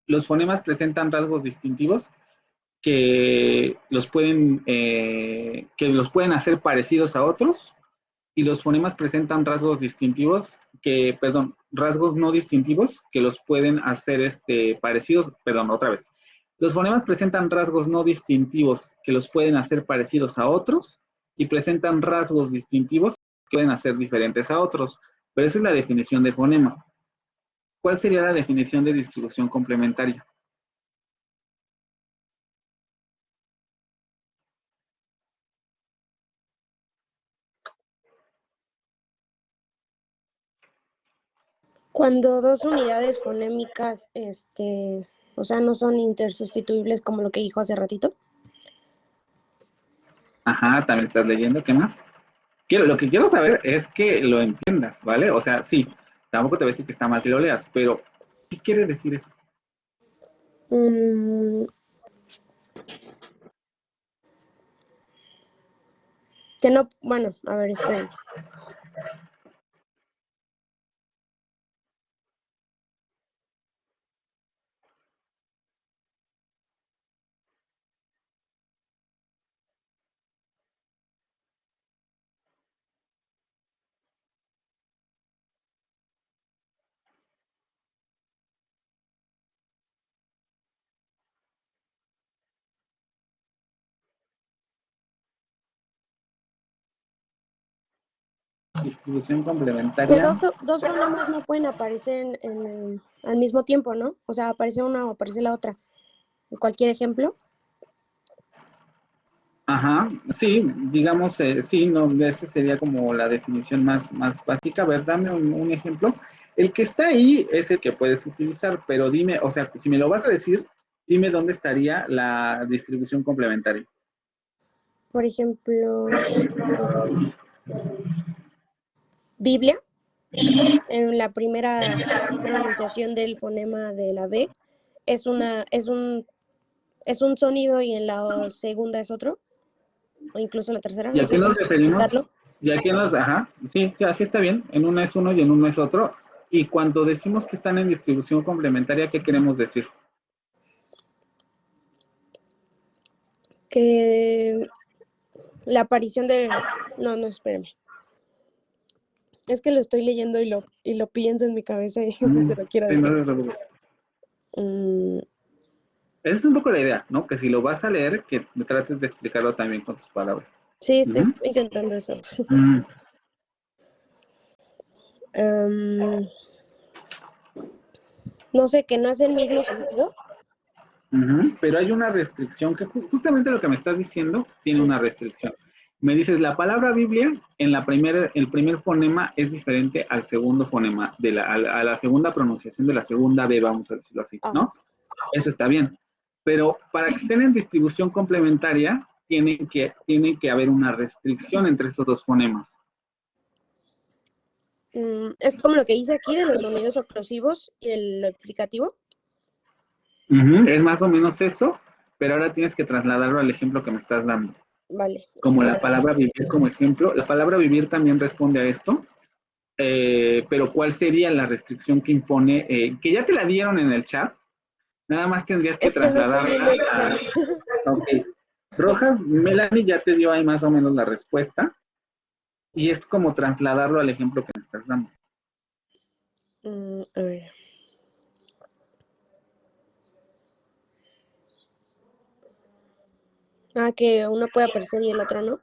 Los fonemas presentan rasgos distintivos que los pueden hacer parecidos a otros, y los fonemas presentan rasgos distintivos rasgos no distintivos que los pueden hacer parecidos, otra vez. Los fonemas presentan rasgos no distintivos que los pueden hacer parecidos a otros, y presentan rasgos distintivos que pueden hacer diferentes a otros. Pero esa es la definición de fonema. ¿Cuál sería la definición de distribución complementaria? Cuando dos unidades fonémicas, o sea, no son intersustituibles como lo que dijo hace ratito. Ajá, también estás leyendo, ¿qué más? Lo que quiero saber es que lo entiendas, ¿vale? O sea, sí, tampoco te voy a decir que está mal que lo leas, pero ¿qué quiere decir eso? Que no, bueno, a ver, esperen. Distribución complementaria. Que dos fonemas no pueden aparecer al mismo tiempo, ¿no? O sea, aparece una o aparece la otra. ¿Cualquier ejemplo? Ajá, sí, digamos, sí, no, esa sería como la definición más básica. A ver, dame un ejemplo. El que está ahí es el que puedes utilizar, pero dime, o sea, si me lo vas a decir, dime dónde estaría la distribución complementaria. Por ejemplo, Biblia, en la primera pronunciación del fonema de la B, es un sonido y en la segunda es otro, o incluso en la tercera, ¿Y a no qué sé cómo nos referimos? explicarlo. ¿Y a qué nos, ajá, sí, así está bien, en una es uno y en uno es otro. Y cuando decimos que están en distribución complementaria, ¿qué queremos decir? Que la aparición de... No, espérame. Es que lo estoy leyendo y lo pienso en mi cabeza y no se lo quiero Sí, decir. no te preocupes. Esa es un poco la idea, ¿no? Que si lo vas a leer, que trates de explicarlo también con tus palabras. Sí, estoy intentando eso. No sé, que no es el mismo sentido. Pero hay una restricción, que justamente lo que me estás diciendo tiene una restricción. Me dices, la palabra Biblia, el primer fonema es diferente al segundo fonema, a la segunda pronunciación de la segunda B, vamos a decirlo así, ¿no? Eso está bien. Pero para que estén en distribución complementaria, tiene que haber una restricción entre estos dos fonemas. Es como lo que hice aquí de los sonidos oclusivos y el explicativo. Es más o menos eso, pero ahora tienes que trasladarlo al ejemplo que me estás dando. Vale. Como la palabra vivir como ejemplo. La palabra vivir también responde a esto, pero ¿cuál sería la restricción que impone? Que ya te la dieron en el chat, nada más tendrías que Es que no estoy trasladarla viendo el a... chat. Ok. Rojas, Melanie ya te dio ahí más o menos la respuesta, y es como trasladarlo al ejemplo que me estás dando. A ver. Que uno puede aparecer y el otro no.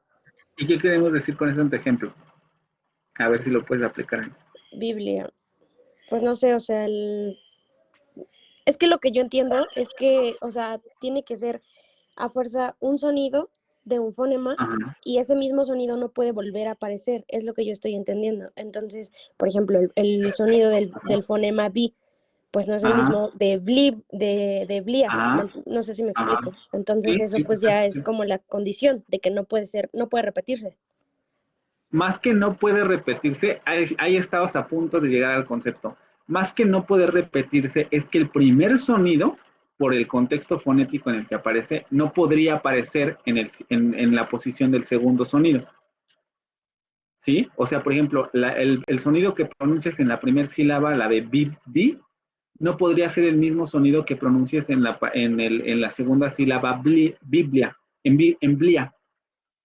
¿Y qué queremos decir con ese ejemplo? A ver si lo puedes aplicar ahí. Biblia. Pues no sé, o sea, es que lo que yo entiendo es que, o sea, tiene que ser a fuerza un sonido de un fonema Ajá. y ese mismo sonido no puede volver a aparecer, es lo que yo estoy entendiendo. Entonces, por ejemplo, el sonido del fonema bi, pues no es el Ajá. mismo de blia, Ajá. no sé si me Ajá. explico. Entonces Sí, eso sí, pues ya es como la condición de que no puede repetirse. Más que no puede repetirse, ahí estabas a punto de llegar al concepto. Más que no puede repetirse es que el primer sonido, por el contexto fonético en el que aparece, no podría aparecer en la posición del segundo sonido. ¿Sí? O sea, por ejemplo, el sonido que pronuncias en la primera sílaba, la de bi, no podría ser el mismo sonido que pronuncies en la segunda sílaba biblia, en blia.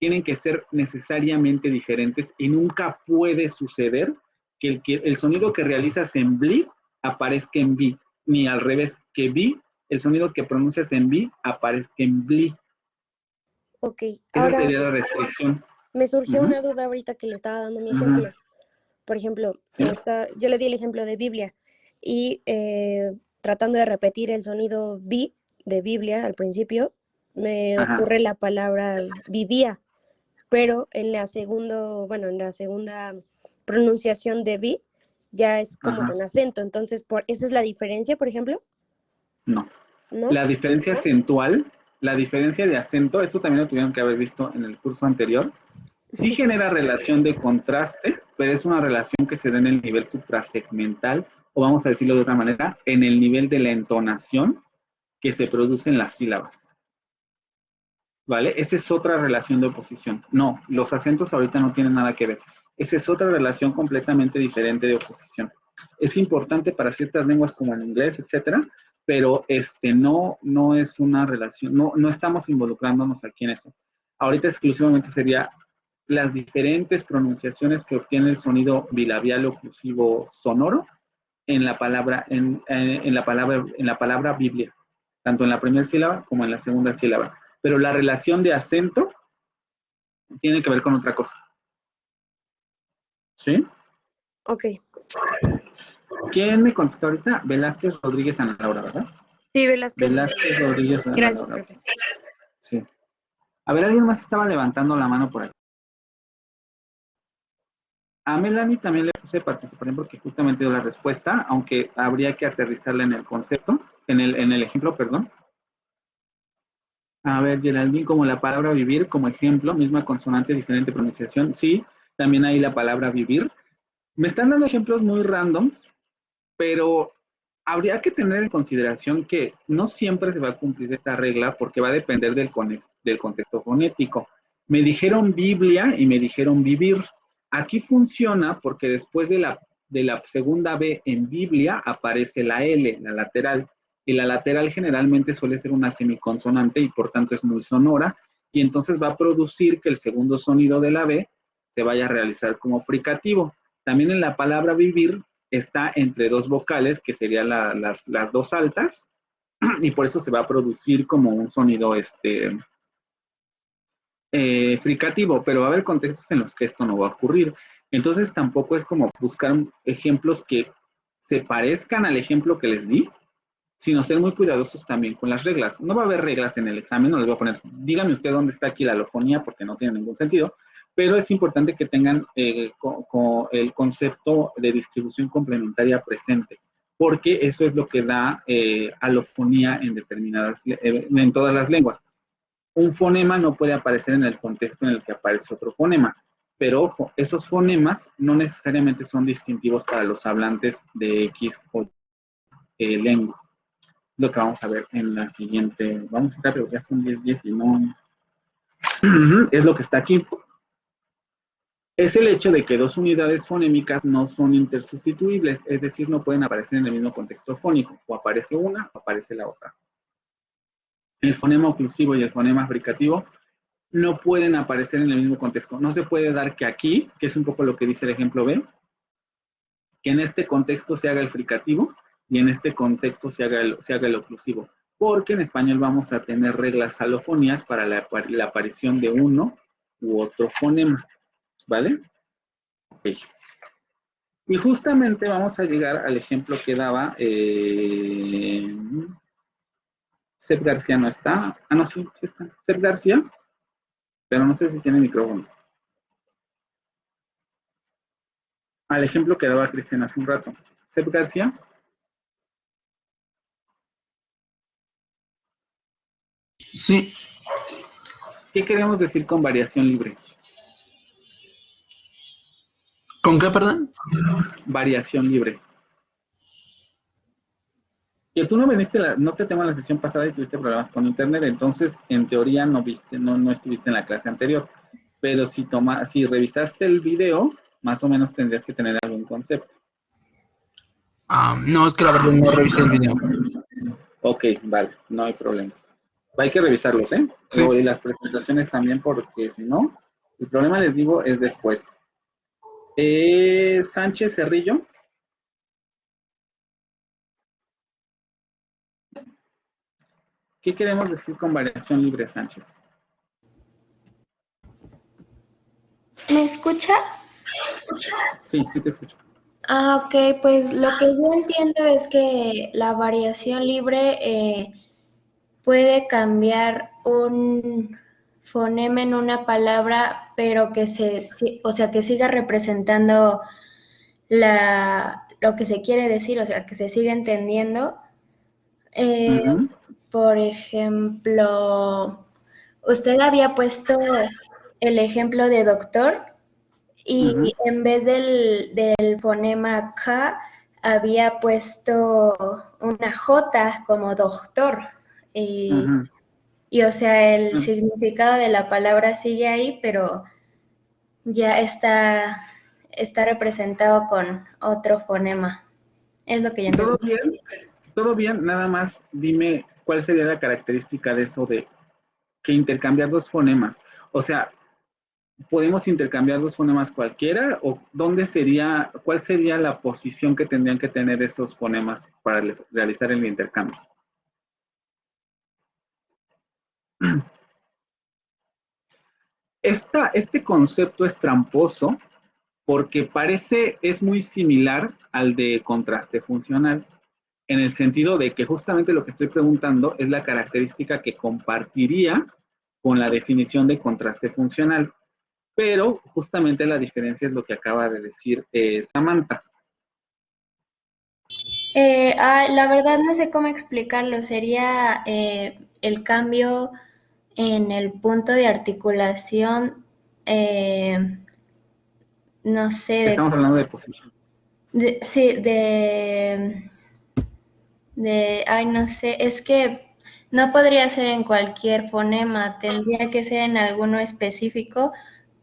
Tienen que ser necesariamente diferentes y nunca puede suceder que el sonido que realizas en bli aparezca en bi, ni al revés, que bi, el sonido que pronuncias en bi aparezca en bli. Ok, Esa ahora sería la restricción. me surgió una duda ahorita que le estaba dando mi ejemplo. Por ejemplo, ¿Sí? yo le di el ejemplo de Biblia y tratando de repetir el sonido bi de Biblia al principio, me ocurre la palabra vivía, pero en la segunda pronunciación de bi ya es como con acento. Entonces, ¿esa es la diferencia, por ejemplo? No. ¿No? La diferencia acentual, la diferencia de acento, esto también lo tuvieron que haber visto en el curso anterior, sí genera relación de contraste, pero es una relación que se da en el nivel suprasegmental, o vamos a decirlo de otra manera, en el nivel de la entonación que se produce en las sílabas. ¿Vale? Esa es otra relación de oposición. No, los acentos ahorita no tienen nada que ver. Esa es otra relación completamente diferente de oposición. Es importante para ciertas lenguas como el inglés, etcétera, pero no es una relación, no estamos involucrándonos aquí en eso. Ahorita exclusivamente sería las diferentes pronunciaciones que obtiene el sonido bilabial oclusivo sonoro en la palabra Biblia, tanto en la primera sílaba como en la segunda sílaba. Pero la relación de acento tiene que ver con otra cosa. ¿Sí? Ok. ¿Quién me contestó ahorita? Velázquez Rodríguez Ana Laura, ¿verdad? Sí, Velázquez Rodríguez Ana Gracias, Laura. profe. Sí. A ver, alguien más estaba levantando la mano por aquí. A Melanie también le puse participación porque justamente dio la respuesta, aunque habría que aterrizarla en el concepto, en el ejemplo, perdón. A ver, Geraldine, como la palabra vivir, como ejemplo, misma consonante, diferente pronunciación. Sí, también hay la palabra vivir. Me están dando ejemplos muy randoms, pero habría que tener en consideración que no siempre se va a cumplir esta regla porque va a depender del contexto fonético. Me dijeron Biblia y me dijeron vivir. Aquí funciona porque después de la segunda B en Biblia aparece la L, la lateral. Y la lateral generalmente suele ser una semiconsonante y por tanto es muy sonora. Y entonces va a producir que el segundo sonido de la B se vaya a realizar como fricativo. También en la palabra vivir está entre dos vocales, que serían las dos altas, y por eso se va a producir como un sonido fricativo, pero va a haber contextos en los que esto no va a ocurrir. Entonces tampoco es como buscar ejemplos que se parezcan al ejemplo que les di, sino ser muy cuidadosos también con las reglas. No va a haber reglas en el examen, no les voy a poner, dígame usted dónde está aquí la alofonía, porque no tiene ningún sentido, pero es importante que tengan el concepto de distribución complementaria presente, porque eso es lo que da alofonía en todas las lenguas. Un fonema no puede aparecer en el contexto en el que aparece otro fonema. Pero ojo, esos fonemas no necesariamente son distintivos para los hablantes de X o Y lengua. Lo que vamos a ver en la siguiente. Vamos a entrar, pero ya son 10 y no. Es lo que está aquí. Es el hecho de que dos unidades fonémicas no son intersustituibles, es decir, no pueden aparecer en el mismo contexto fónico. O aparece una o aparece la otra. El fonema oclusivo y el fonema fricativo no pueden aparecer en el mismo contexto. No se puede dar que aquí, que es un poco lo que dice el ejemplo B, que en este contexto se haga el fricativo y en este contexto se haga el oclusivo. Porque en español vamos a tener reglas alofonías para la aparición de uno u otro fonema. ¿Vale? Ok. Y justamente vamos a llegar al ejemplo que daba Seb García no está. Ah, no, sí está. Seb García, pero no sé si tiene micrófono. Al ejemplo que daba Cristian hace un rato. Seb García. Sí. ¿Qué queremos decir con variación libre? ¿Con qué, perdón? Variación libre. Que tú no viniste, no te tengo en la sesión pasada y tuviste problemas con internet, entonces en teoría no estuviste en la clase anterior. Pero si revisaste el video, más o menos tendrías que tener algún concepto. No, es que la verdad no revisé el video. Ok, vale, no hay problema. Hay que revisarlos, ¿eh? Sí. Y las presentaciones también, porque si no, el problema, les digo, es después. Sánchez Cerrillo. ¿Qué queremos decir con variación libre, Sánchez? ¿Me escucha? Sí, sí te escucho. Ok, pues lo que yo entiendo es que la variación libre puede cambiar un fonema en una palabra, pero que que siga representando lo que se quiere decir, o sea, que se siga entendiendo. Por ejemplo, usted había puesto el ejemplo de doctor y en vez del fonema K había puesto una J como doctor. Y o sea, el significado de la palabra sigue ahí, pero ya está representado con otro fonema. Es lo que yo entiendo. Todo bien, nada más dime cuál sería la característica de eso de que intercambiar dos fonemas. O sea, ¿podemos intercambiar dos fonemas cualquiera? ¿O cuál sería la posición que tendrían que tener esos fonemas para realizar el intercambio? Este concepto es tramposo porque es muy similar al de contraste funcional, en el sentido de que justamente lo que estoy preguntando es la característica que compartiría con la definición de contraste funcional. Pero justamente la diferencia es lo que acaba de decir Samantha. La verdad no sé cómo explicarlo. Sería el cambio en el punto de articulación, no sé. Estamos hablando de posición. Sí, no sé, es que no podría ser en cualquier fonema, tendría que ser en alguno específico,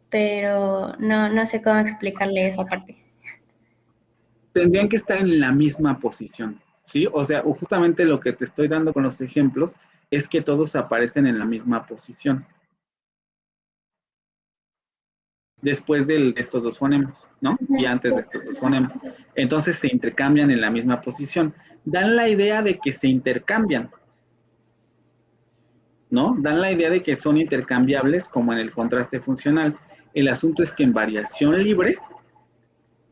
pero no sé cómo explicarle esa parte. Tendrían que estar en la misma posición, ¿sí? O sea, justamente lo que te estoy dando con los ejemplos es que todos aparecen en la misma posición. Después de estos dos fonemas, ¿no? Y antes de estos dos fonemas. Entonces se intercambian en la misma posición. Dan la idea de que se intercambian, ¿no? Dan la idea de que son intercambiables como en el contraste funcional. El asunto es que en variación libre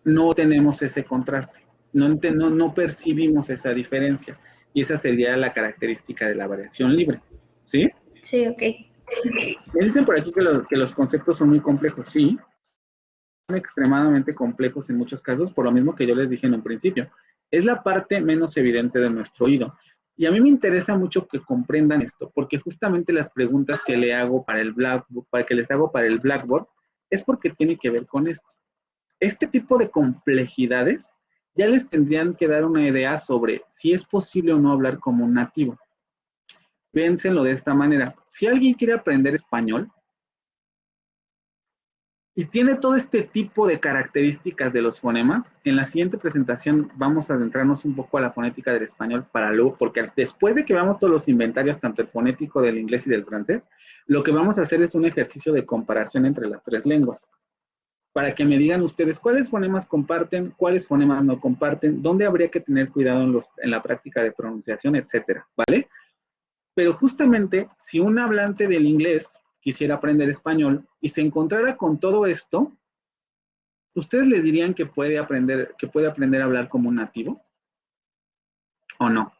no tenemos ese contraste, no percibimos esa diferencia. Y esa sería la característica de la variación libre, ¿sí? Sí, ok. Me dicen por aquí que los conceptos son muy complejos, sí. Son extremadamente complejos en muchos casos, por lo mismo que yo les dije en un principio. Es la parte menos evidente de nuestro oído. Y a mí me interesa mucho que comprendan esto, porque justamente las preguntas que le hago para el Blackboard, es porque tiene que ver con esto. Este tipo de complejidades ya les tendrían que dar una idea sobre si es posible o no hablar como un nativo. Piénsenlo de esta manera. Si alguien quiere aprender español y tiene todo este tipo de características de los fonemas, en la siguiente presentación vamos a adentrarnos un poco a la fonética del español para luego, porque después de que veamos todos los inventarios, tanto el fonético del inglés y del francés, lo que vamos a hacer es un ejercicio de comparación entre las tres lenguas, para que me digan ustedes cuáles fonemas comparten, cuáles fonemas no comparten, dónde habría que tener cuidado en la práctica de pronunciación, etcétera, ¿vale? Pero justamente, si un hablante del inglés quisiera aprender español y se encontrara con todo esto, ¿ustedes le dirían que puede aprender a hablar como un nativo? ¿O no?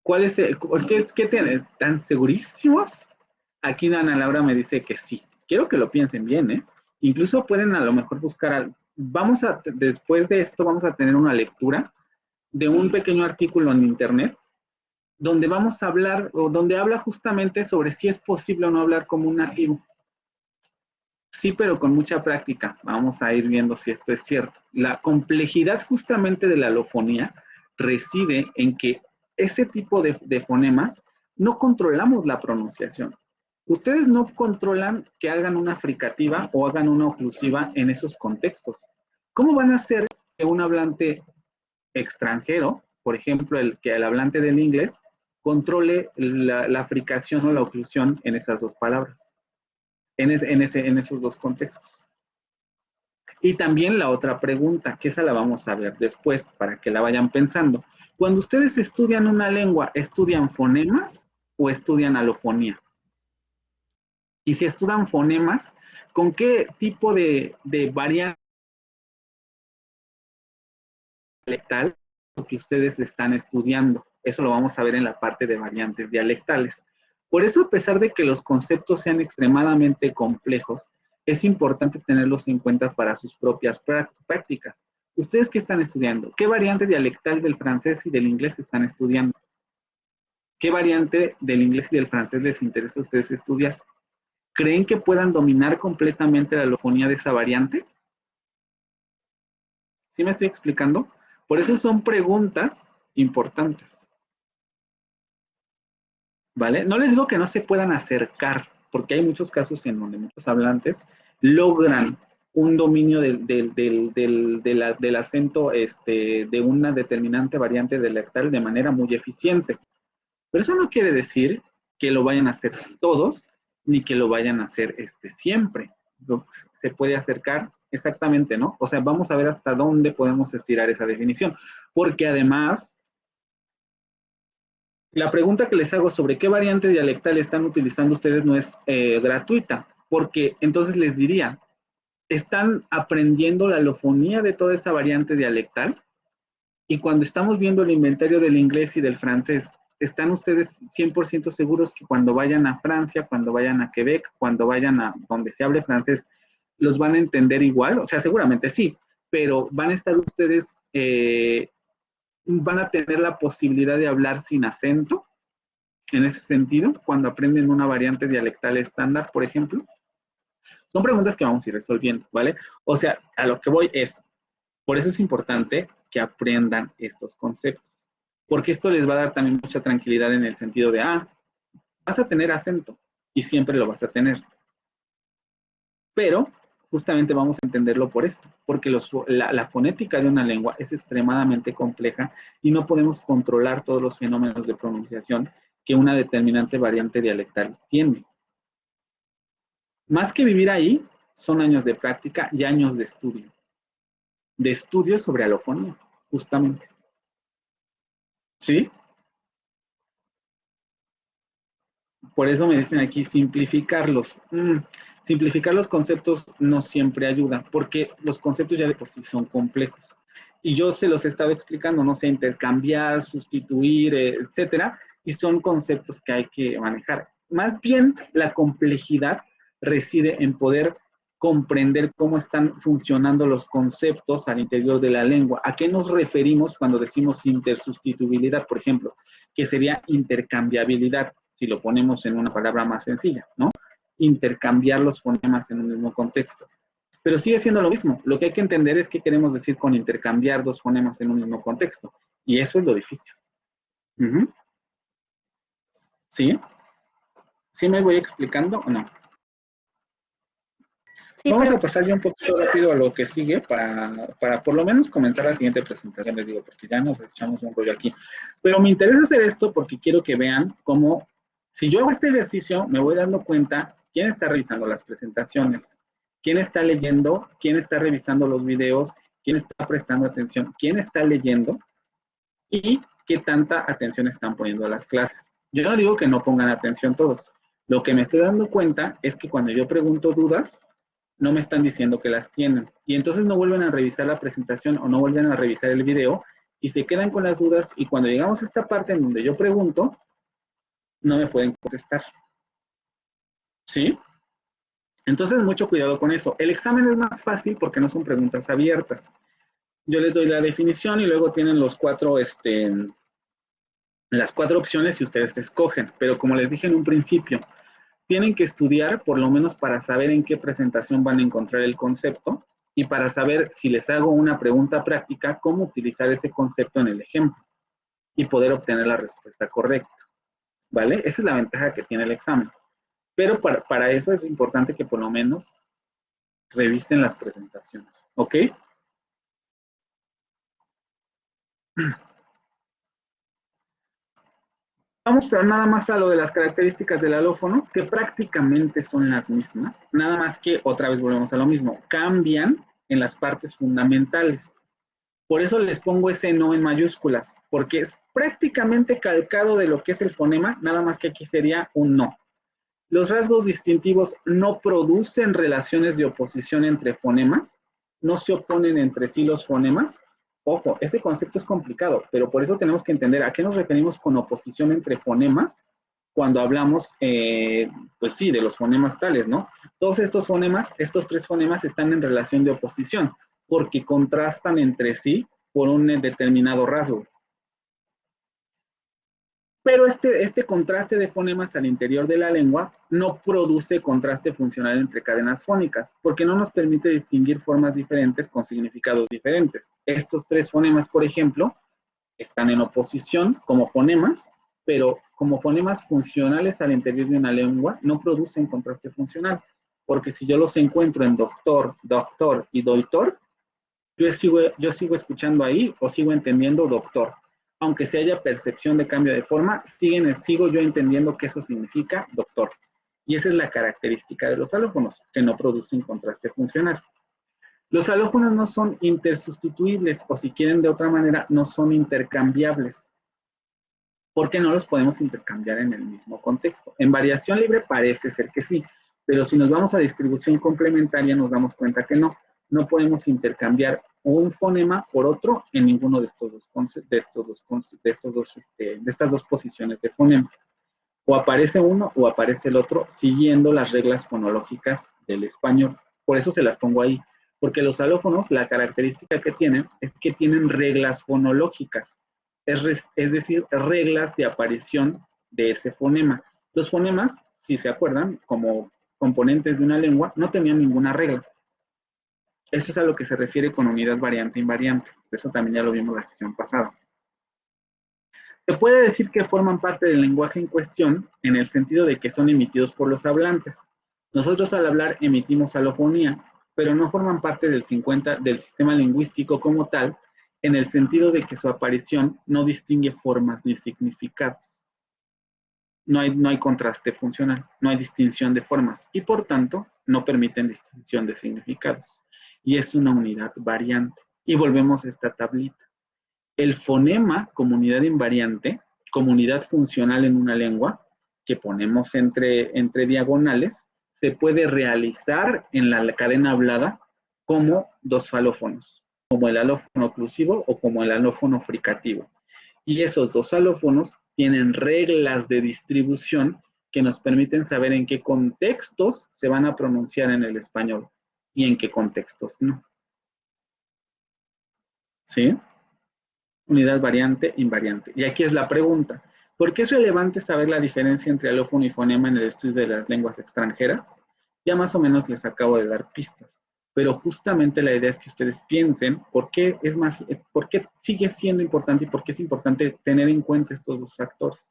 ¿Qué tienes? ¿Están segurísimos? Aquí Ana Laura me dice que sí. Quiero que lo piensen bien, ¿eh? Incluso pueden a lo mejor buscar, después de esto vamos a tener una lectura de un pequeño artículo en internet donde vamos a hablar, o donde habla justamente sobre si es posible o no hablar como un nativo. Sí, pero con mucha práctica. Vamos a ir viendo si esto es cierto. La complejidad justamente de la alofonía reside en que ese tipo de fonemas no controlamos la pronunciación. Ustedes no controlan que hagan una fricativa o hagan una oclusiva en esos contextos. ¿Cómo van a hacer que un hablante extranjero, por ejemplo, el hablante del inglés, controle la fricación o la oclusión en esas dos palabras, en esos dos contextos? Y también la otra pregunta, que esa la vamos a ver después, para que la vayan pensando. Cuando ustedes estudian una lengua, ¿estudian fonemas o estudian alofonía? Y si estudian fonemas, ¿con qué tipo de variante dialectal que ustedes están estudiando? Eso lo vamos a ver en la parte de variantes dialectales. Por eso, a pesar de que los conceptos sean extremadamente complejos, es importante tenerlos en cuenta para sus propias prácticas. ¿Ustedes qué están estudiando? ¿Qué variante dialectal del francés y del inglés están estudiando? ¿Qué variante del inglés y del francés les interesa a ustedes estudiar? ¿Creen que puedan dominar completamente la alofonía de esa variante? ¿Sí me estoy explicando? Por eso son preguntas importantes. ¿Vale? No les digo que no se puedan acercar, porque hay muchos casos en donde muchos hablantes logran un dominio del acento de una determinante variante dialectal de manera muy eficiente. Pero eso no quiere decir que lo vayan a hacer todos, ni que lo vayan a hacer siempre. Se puede acercar exactamente, ¿no? O sea, vamos a ver hasta dónde podemos estirar esa definición. Porque además, la pregunta que les hago sobre qué variante dialectal están utilizando ustedes no es gratuita, porque entonces les diría, ¿están aprendiendo la alofonía de toda esa variante dialectal? Y cuando estamos viendo el inventario del inglés y del francés, ¿están ustedes 100% seguros que cuando vayan a Francia, cuando vayan a Quebec, cuando vayan a donde se hable francés, los van a entender igual? O sea, seguramente sí, pero ¿van a estar ustedes, van a tener la posibilidad de hablar sin acento? En ese sentido, cuando aprenden una variante dialectal estándar, por ejemplo. Son preguntas que vamos a ir resolviendo, ¿vale? O sea, a lo que voy es, por eso es importante que aprendan estos conceptos, porque esto les va a dar también mucha tranquilidad en el sentido de, vas a tener acento y siempre lo vas a tener. Pero justamente vamos a entenderlo por esto, porque la fonética de una lengua es extremadamente compleja y no podemos controlar todos los fenómenos de pronunciación que una determinante variante dialectal tiene. Más que vivir ahí, son años de práctica y años de estudio sobre alofonía, justamente. ¿Sí? Por eso me dicen aquí simplificarlos. Simplificar los conceptos no siempre ayuda, porque los conceptos ya de por sí son complejos. Y yo se los he estado explicando, no sé, intercambiar, sustituir, etcétera, y son conceptos que hay que manejar. Más bien, la complejidad reside en poder comprender cómo están funcionando los conceptos al interior de la lengua. ¿A qué nos referimos cuando decimos intersustituibilidad, por ejemplo? Que sería intercambiabilidad, si lo ponemos en una palabra más sencilla, ¿no? Intercambiar los fonemas en un mismo contexto. Pero sigue siendo lo mismo. Lo que hay que entender es qué queremos decir con intercambiar dos fonemas en un mismo contexto. Y eso es lo difícil. ¿Sí? ¿Sí me voy explicando o no? Sí, Vamos pero a pasar ya un poquito rápido a lo que sigue para por lo menos comenzar la siguiente presentación, les digo, porque ya nos echamos un rollo aquí. Pero me interesa hacer esto porque quiero que vean cómo, si yo hago este ejercicio, me voy dando cuenta quién está revisando las presentaciones, quién está leyendo, quién está revisando los videos, quién está prestando atención, quién está leyendo y qué tanta atención están poniendo a las clases. Yo no digo que no pongan atención todos. Lo que me estoy dando cuenta es que cuando yo pregunto dudas, no me están diciendo que las tienen. Y entonces no vuelven a revisar la presentación o no vuelven a revisar el video y se quedan con las dudas y cuando llegamos a esta parte en donde yo pregunto, no me pueden contestar. ¿Sí? Entonces mucho cuidado con eso. El examen es más fácil porque no son preguntas abiertas. Yo les doy la definición y luego tienen los las cuatro opciones y ustedes escogen. Pero como les dije en un principio, tienen que estudiar por lo menos para saber en qué presentación van a encontrar el concepto y para saber si les hago una pregunta práctica, cómo utilizar ese concepto en el ejemplo y poder obtener la respuesta correcta. ¿Vale? Esa es la ventaja que tiene el examen. Pero para eso es importante que por lo menos revisen las presentaciones. ¿Ok? Vamos a nada más a lo de las características del alófono, que prácticamente son las mismas, nada más que otra vez volvemos a lo mismo, cambian en las partes fundamentales. Por eso les pongo ese no en mayúsculas, porque es prácticamente calcado de lo que es el fonema, nada más que aquí sería un no. Los rasgos distintivos no producen relaciones de oposición entre fonemas, no se oponen entre sí los fonemas. Ojo, ese concepto es complicado, pero por eso tenemos que entender a qué nos referimos con oposición entre fonemas cuando hablamos, pues sí, de los fonemas tales, ¿no? Todos estos fonemas, estos tres fonemas están en relación de oposición porque contrastan entre sí por un determinado rasgo. Pero este contraste de fonemas al interior de la lengua no produce contraste funcional entre cadenas fónicas, porque no nos permite distinguir formas diferentes con significados diferentes. Estos tres fonemas, por ejemplo, están en oposición como fonemas, pero como fonemas funcionales al interior de una lengua no producen contraste funcional, porque si yo los encuentro en doctor, doctor y doitor, yo sigo escuchando ahí o sigo entendiendo doctor. Aunque se haya percepción de cambio de forma, sigo yo entendiendo que eso significa doctor. Y esa es la característica de los alófonos, que no producen contraste funcional. Los alófonos no son intersustituibles, o si quieren de otra manera, no son intercambiables, porque no los podemos intercambiar en el mismo contexto. En variación libre parece ser que sí, pero si nos vamos a distribución complementaria nos damos cuenta que no. No podemos intercambiar un fonema por otro en ninguno de estas dos posiciones de fonemas. O aparece uno o aparece el otro siguiendo las reglas fonológicas del español. Por eso se las pongo ahí, porque los alófonos, la característica que tienen es que tienen reglas fonológicas, es decir, reglas de aparición de ese fonema. Los fonemas, si se acuerdan, como componentes de una lengua, no tenían ninguna regla. Esto es a lo que se refiere con unidad variante-invariante. Eso también ya lo vimos la sesión pasada. Se puede decir que forman parte del lenguaje en cuestión en el sentido de que son emitidos por los hablantes. Nosotros al hablar emitimos alofonía, pero no forman parte del sistema lingüístico como tal, en el sentido de que su aparición no distingue formas ni significados. No hay contraste funcional, no hay distinción de formas y por tanto no permiten distinción de significados. Y es una unidad variante. Y volvemos a esta tablita. El fonema como unidad invariante, como unidad funcional en una lengua, que ponemos entre diagonales, se puede realizar en la cadena hablada como dos alófonos, como el alófono oclusivo o como el alófono fricativo. Y esos dos alófonos tienen reglas de distribución que nos permiten saber en qué contextos se van a pronunciar en el español. y en qué contextos no. ¿Sí? Unidad variante, invariante. Y aquí es la pregunta. ¿Por qué es relevante saber la diferencia entre alófono y fonema en el estudio de las lenguas extranjeras? Ya más o menos les acabo de dar pistas. Pero justamente la idea es que ustedes piensen por qué sigue siendo importante y por qué es importante tener en cuenta estos dos factores.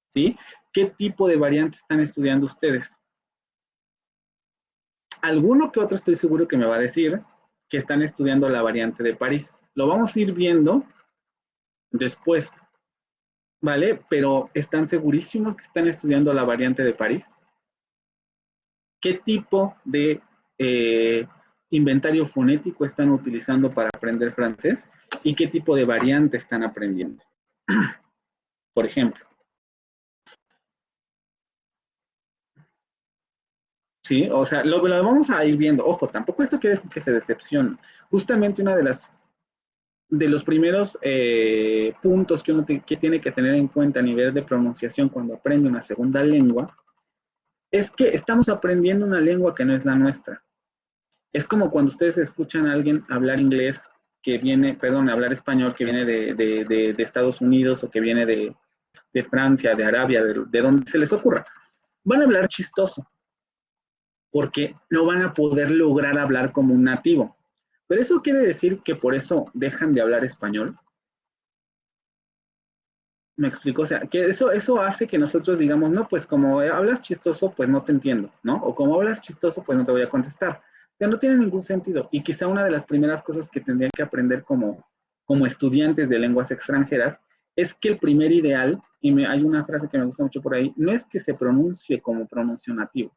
¿Sí? ¿Qué tipo de variante están estudiando ustedes? Alguno que otro estoy seguro que me va a decir que están estudiando la variante de París. Lo vamos a ir viendo después, ¿vale? Pero ¿están segurísimos que están estudiando la variante de París? ¿Qué tipo de inventario fonético están utilizando para aprender francés? ¿Y qué tipo de variante están aprendiendo? Por ejemplo. Sí, o sea, lo vamos a ir viendo. Ojo, tampoco esto quiere decir que se decepcione. Justamente una de los primeros puntos que uno tiene que tener en cuenta a nivel de pronunciación cuando aprende una segunda lengua es que estamos aprendiendo una lengua que no es la nuestra. Es como cuando ustedes escuchan a alguien hablar inglés que viene, perdón, hablar español que viene de Estados Unidos o que viene de Francia, de Arabia, de donde se les ocurra. Van a hablar chistoso, porque no van a poder lograr hablar como un nativo. Pero eso quiere decir que por eso dejan de hablar español. ¿Me explico? O sea, que eso hace que nosotros digamos, no, pues como hablas chistoso, pues no te entiendo, ¿no? O como hablas chistoso, pues no te voy a contestar. O sea, no tiene ningún sentido. Y quizá una de las primeras cosas que tendrían que aprender como estudiantes de lenguas extranjeras es que el primer ideal, y hay una frase que me gusta mucho por ahí, no es que se pronuncie como pronuncio nativo,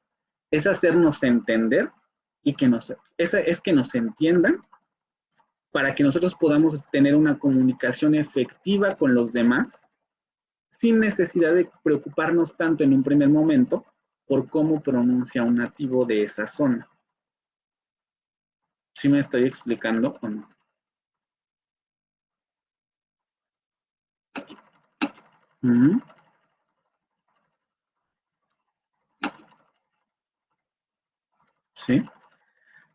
es hacernos entender y que nos entiendan para que nosotros podamos tener una comunicación efectiva con los demás sin necesidad de preocuparnos tanto en un primer momento por cómo pronuncia un nativo de esa zona. ¿Sí me estoy explicando o no? ¿Sí?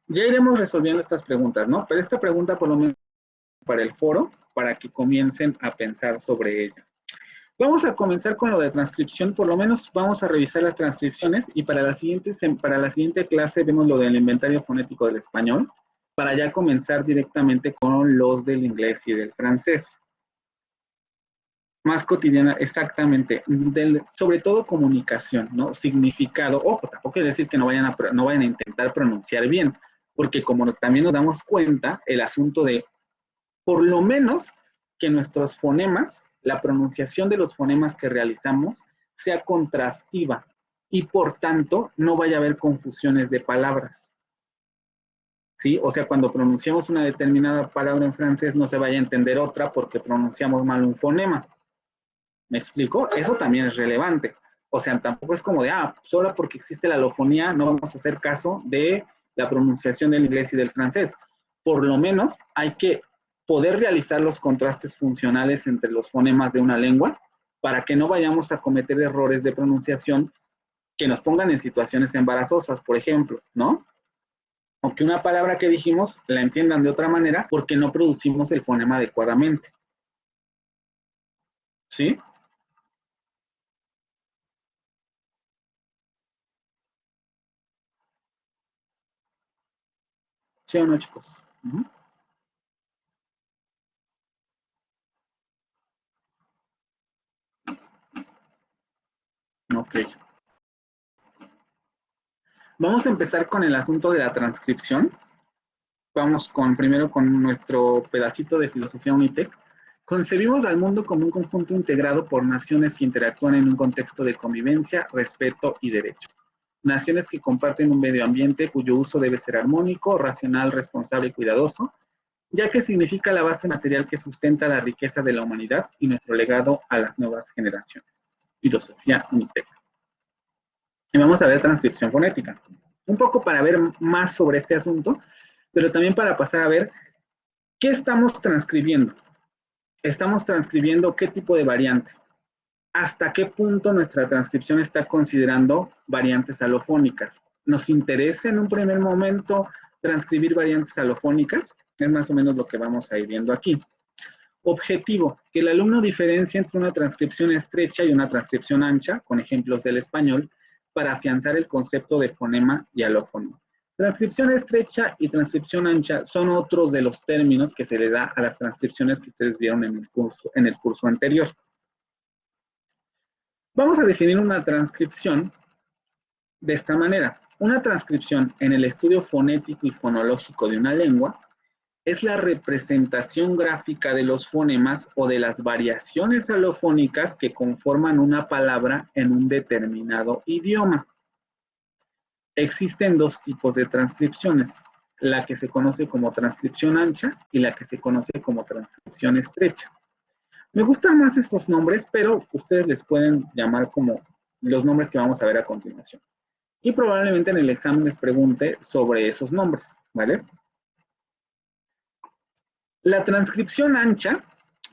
Ya iremos resolviendo estas preguntas, ¿no? Pero esta pregunta por lo menos para el foro, para que comiencen a pensar sobre ella. Vamos a comenzar con lo de transcripción, por lo menos vamos a revisar las transcripciones y para la siguiente clase vemos lo del inventario fonético del español, para ya comenzar directamente con los del inglés y del francés. Más cotidiana, exactamente, sobre todo comunicación, ¿no? Significado, ojo, tampoco quiere decir que no vayan a intentar pronunciar bien, porque como también nos damos cuenta, el asunto de, por lo menos, que nuestros fonemas, la pronunciación de los fonemas que realizamos, sea contrastiva y por tanto no vaya a haber confusiones de palabras. ¿Sí? O sea, cuando pronunciamos una determinada palabra en francés no se vaya a entender otra porque pronunciamos mal un fonema. ¿Me explico? Eso también es relevante. O sea, tampoco es como de, solo porque existe la alofonía no vamos a hacer caso de la pronunciación del inglés y del francés. Por lo menos hay que poder realizar los contrastes funcionales entre los fonemas de una lengua para que no vayamos a cometer errores de pronunciación que nos pongan en situaciones embarazosas, por ejemplo, ¿no? O que una palabra que dijimos la entiendan de otra manera porque no producimos el fonema adecuadamente. ¿Sí? ¿Sí o no, chicos? Ok. Vamos a empezar con el asunto de la transcripción. Vamos primero con nuestro pedacito de filosofía Unitec. Concebimos al mundo como un conjunto integrado por naciones que interactúan en un contexto de convivencia, respeto y derecho. Naciones que comparten un medio ambiente cuyo uso debe ser armónico, racional, responsable y cuidadoso, ya que significa la base material que sustenta la riqueza de la humanidad y nuestro legado a las nuevas generaciones. Filosofía Unitec. Y vamos a ver transcripción fonética. Un poco para ver más sobre este asunto, pero también para pasar a ver qué estamos transcribiendo. Estamos transcribiendo qué tipo de variante. ¿Hasta qué punto nuestra transcripción está considerando variantes alofónicas? ¿Nos interesa en un primer momento transcribir variantes alofónicas. Es más o menos lo que vamos a ir viendo aquí. Objetivo, que el alumno diferencie entre una transcripción estrecha y una transcripción ancha, con ejemplos del español, para afianzar el concepto de fonema y alófono. Transcripción estrecha y transcripción ancha son otros de los términos que se le da a las transcripciones que ustedes vieron en el curso anterior. Vamos a definir una transcripción de esta manera. Una transcripción en el estudio fonético y fonológico de una lengua es la representación gráfica de los fonemas o de las variaciones alofónicas que conforman una palabra en un determinado idioma. Existen dos tipos de transcripciones, la que se conoce como transcripción ancha y la que se conoce como transcripción estrecha. Me gustan más estos nombres, pero ustedes les pueden llamar como los nombres que vamos a ver a continuación. Y probablemente en el examen les pregunte sobre esos nombres, ¿vale? La transcripción ancha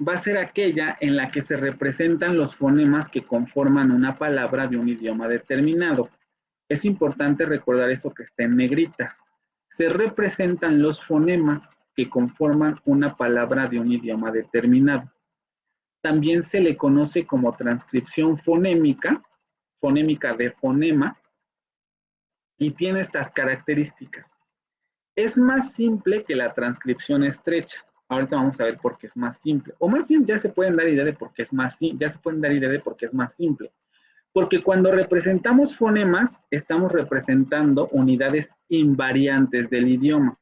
va a ser aquella en la que se representan los fonemas que conforman una palabra de un idioma determinado. Es importante recordar eso que está en negritas. Se representan los fonemas que conforman una palabra de un idioma determinado. También se le conoce como transcripción fonémica, fonémica de fonema, y tiene estas características. Es más simple que la transcripción estrecha. Ahorita vamos a ver por qué es más simple. O más bien ya se pueden dar idea de por qué es más simple. Porque cuando representamos fonemas, estamos representando unidades invariantes del idioma.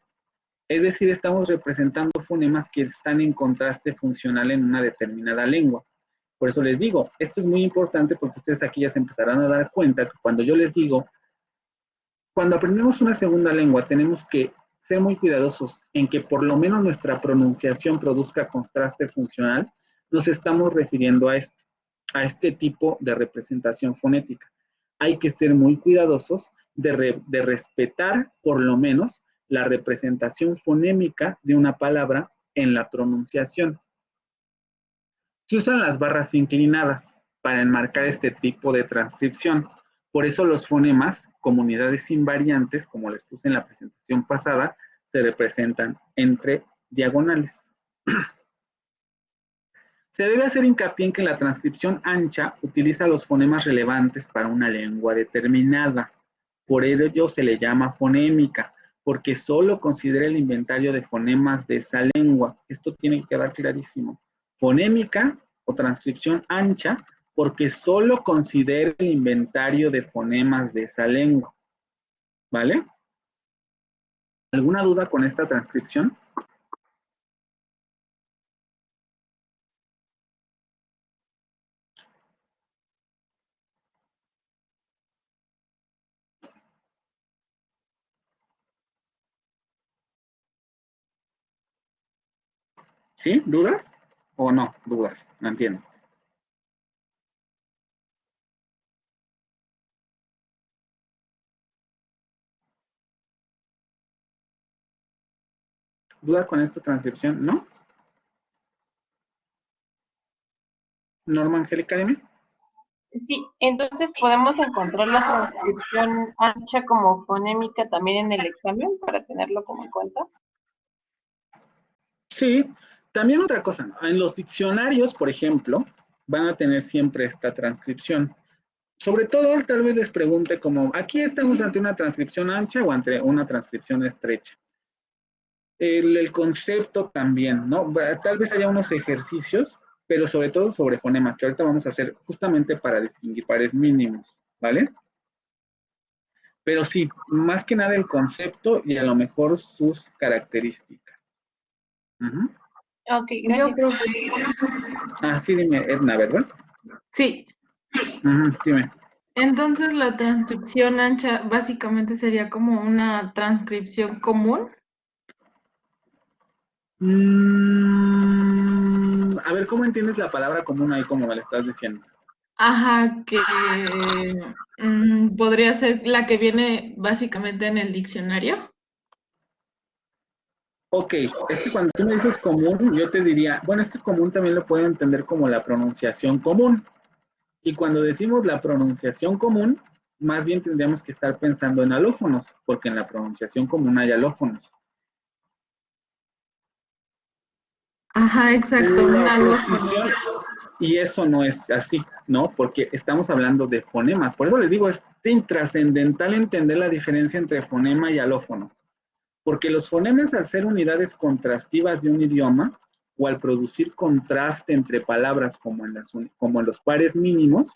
Es decir, estamos representando fonemas que están en contraste funcional en una determinada lengua. Por eso les digo, esto es muy importante porque ustedes aquí ya se empezarán a dar cuenta que cuando yo les digo, cuando aprendemos una segunda lengua, tenemos que ser muy cuidadosos en que por lo menos nuestra pronunciación produzca contraste funcional. Nos estamos refiriendo a esto, a este tipo de representación fonética. Hay que ser muy cuidadosos de respetar por lo menos la representación fonémica de una palabra en la pronunciación. Se usan las barras inclinadas para enmarcar este tipo de transcripción. Por eso los fonemas, como unidades invariantes, como les puse en la presentación pasada, se representan entre diagonales. Se debe hacer hincapié en que la transcripción ancha utiliza los fonemas relevantes para una lengua determinada. Por ello se le llama fonémica, porque solo considera el inventario de fonemas de esa lengua. Esto tiene que quedar clarísimo. Fonémica o transcripción ancha, porque solo considera el inventario de fonemas de esa lengua. ¿Vale? ¿Alguna duda con esta transcripción? ¿Sí? ¿Dudas? ¿O no? Dudas. No entiendo. ¿Dudas con esta transcripción? ¿No? ¿Norma Angélica, dime? Sí, entonces podemos encontrar la transcripción ancha como fonémica también en el examen para tenerlo como en cuenta. Sí, también otra cosa, ¿no? En los diccionarios, por ejemplo, van a tener siempre esta transcripción. Sobre todo, tal vez les pregunte como, ¿aquí estamos ante una transcripción ancha o ante una transcripción estrecha? El concepto también, ¿no? Tal vez haya unos ejercicios, pero sobre todo sobre fonemas, que ahorita vamos a hacer justamente para distinguir pares mínimos, ¿vale? Pero sí, más que nada el concepto y a lo mejor sus características. Ok, gracias. Yo creo que... Ah, sí, dime, Edna, ¿verdad? Sí. Dime. Entonces la transcripción ancha básicamente sería como una transcripción común. A ver, ¿cómo entiendes la palabra común ahí como me la estás diciendo? Ajá, que podría ser la que viene básicamente en el diccionario. Ok, es que cuando tú me dices común, yo te diría, bueno, es que común también lo puedo entender como la pronunciación común. Y cuando decimos la pronunciación común, más bien tendríamos que estar pensando en alófonos, porque en la pronunciación común hay alófonos. Ajá, exacto, un La alófono. oposición, y eso no es así, ¿no? Porque estamos hablando de fonemas. Por eso les digo, es intrascendental entender la diferencia entre fonema y alófono. Porque los fonemas, al ser unidades contrastivas de un idioma, o al producir contraste entre palabras como en los pares mínimos,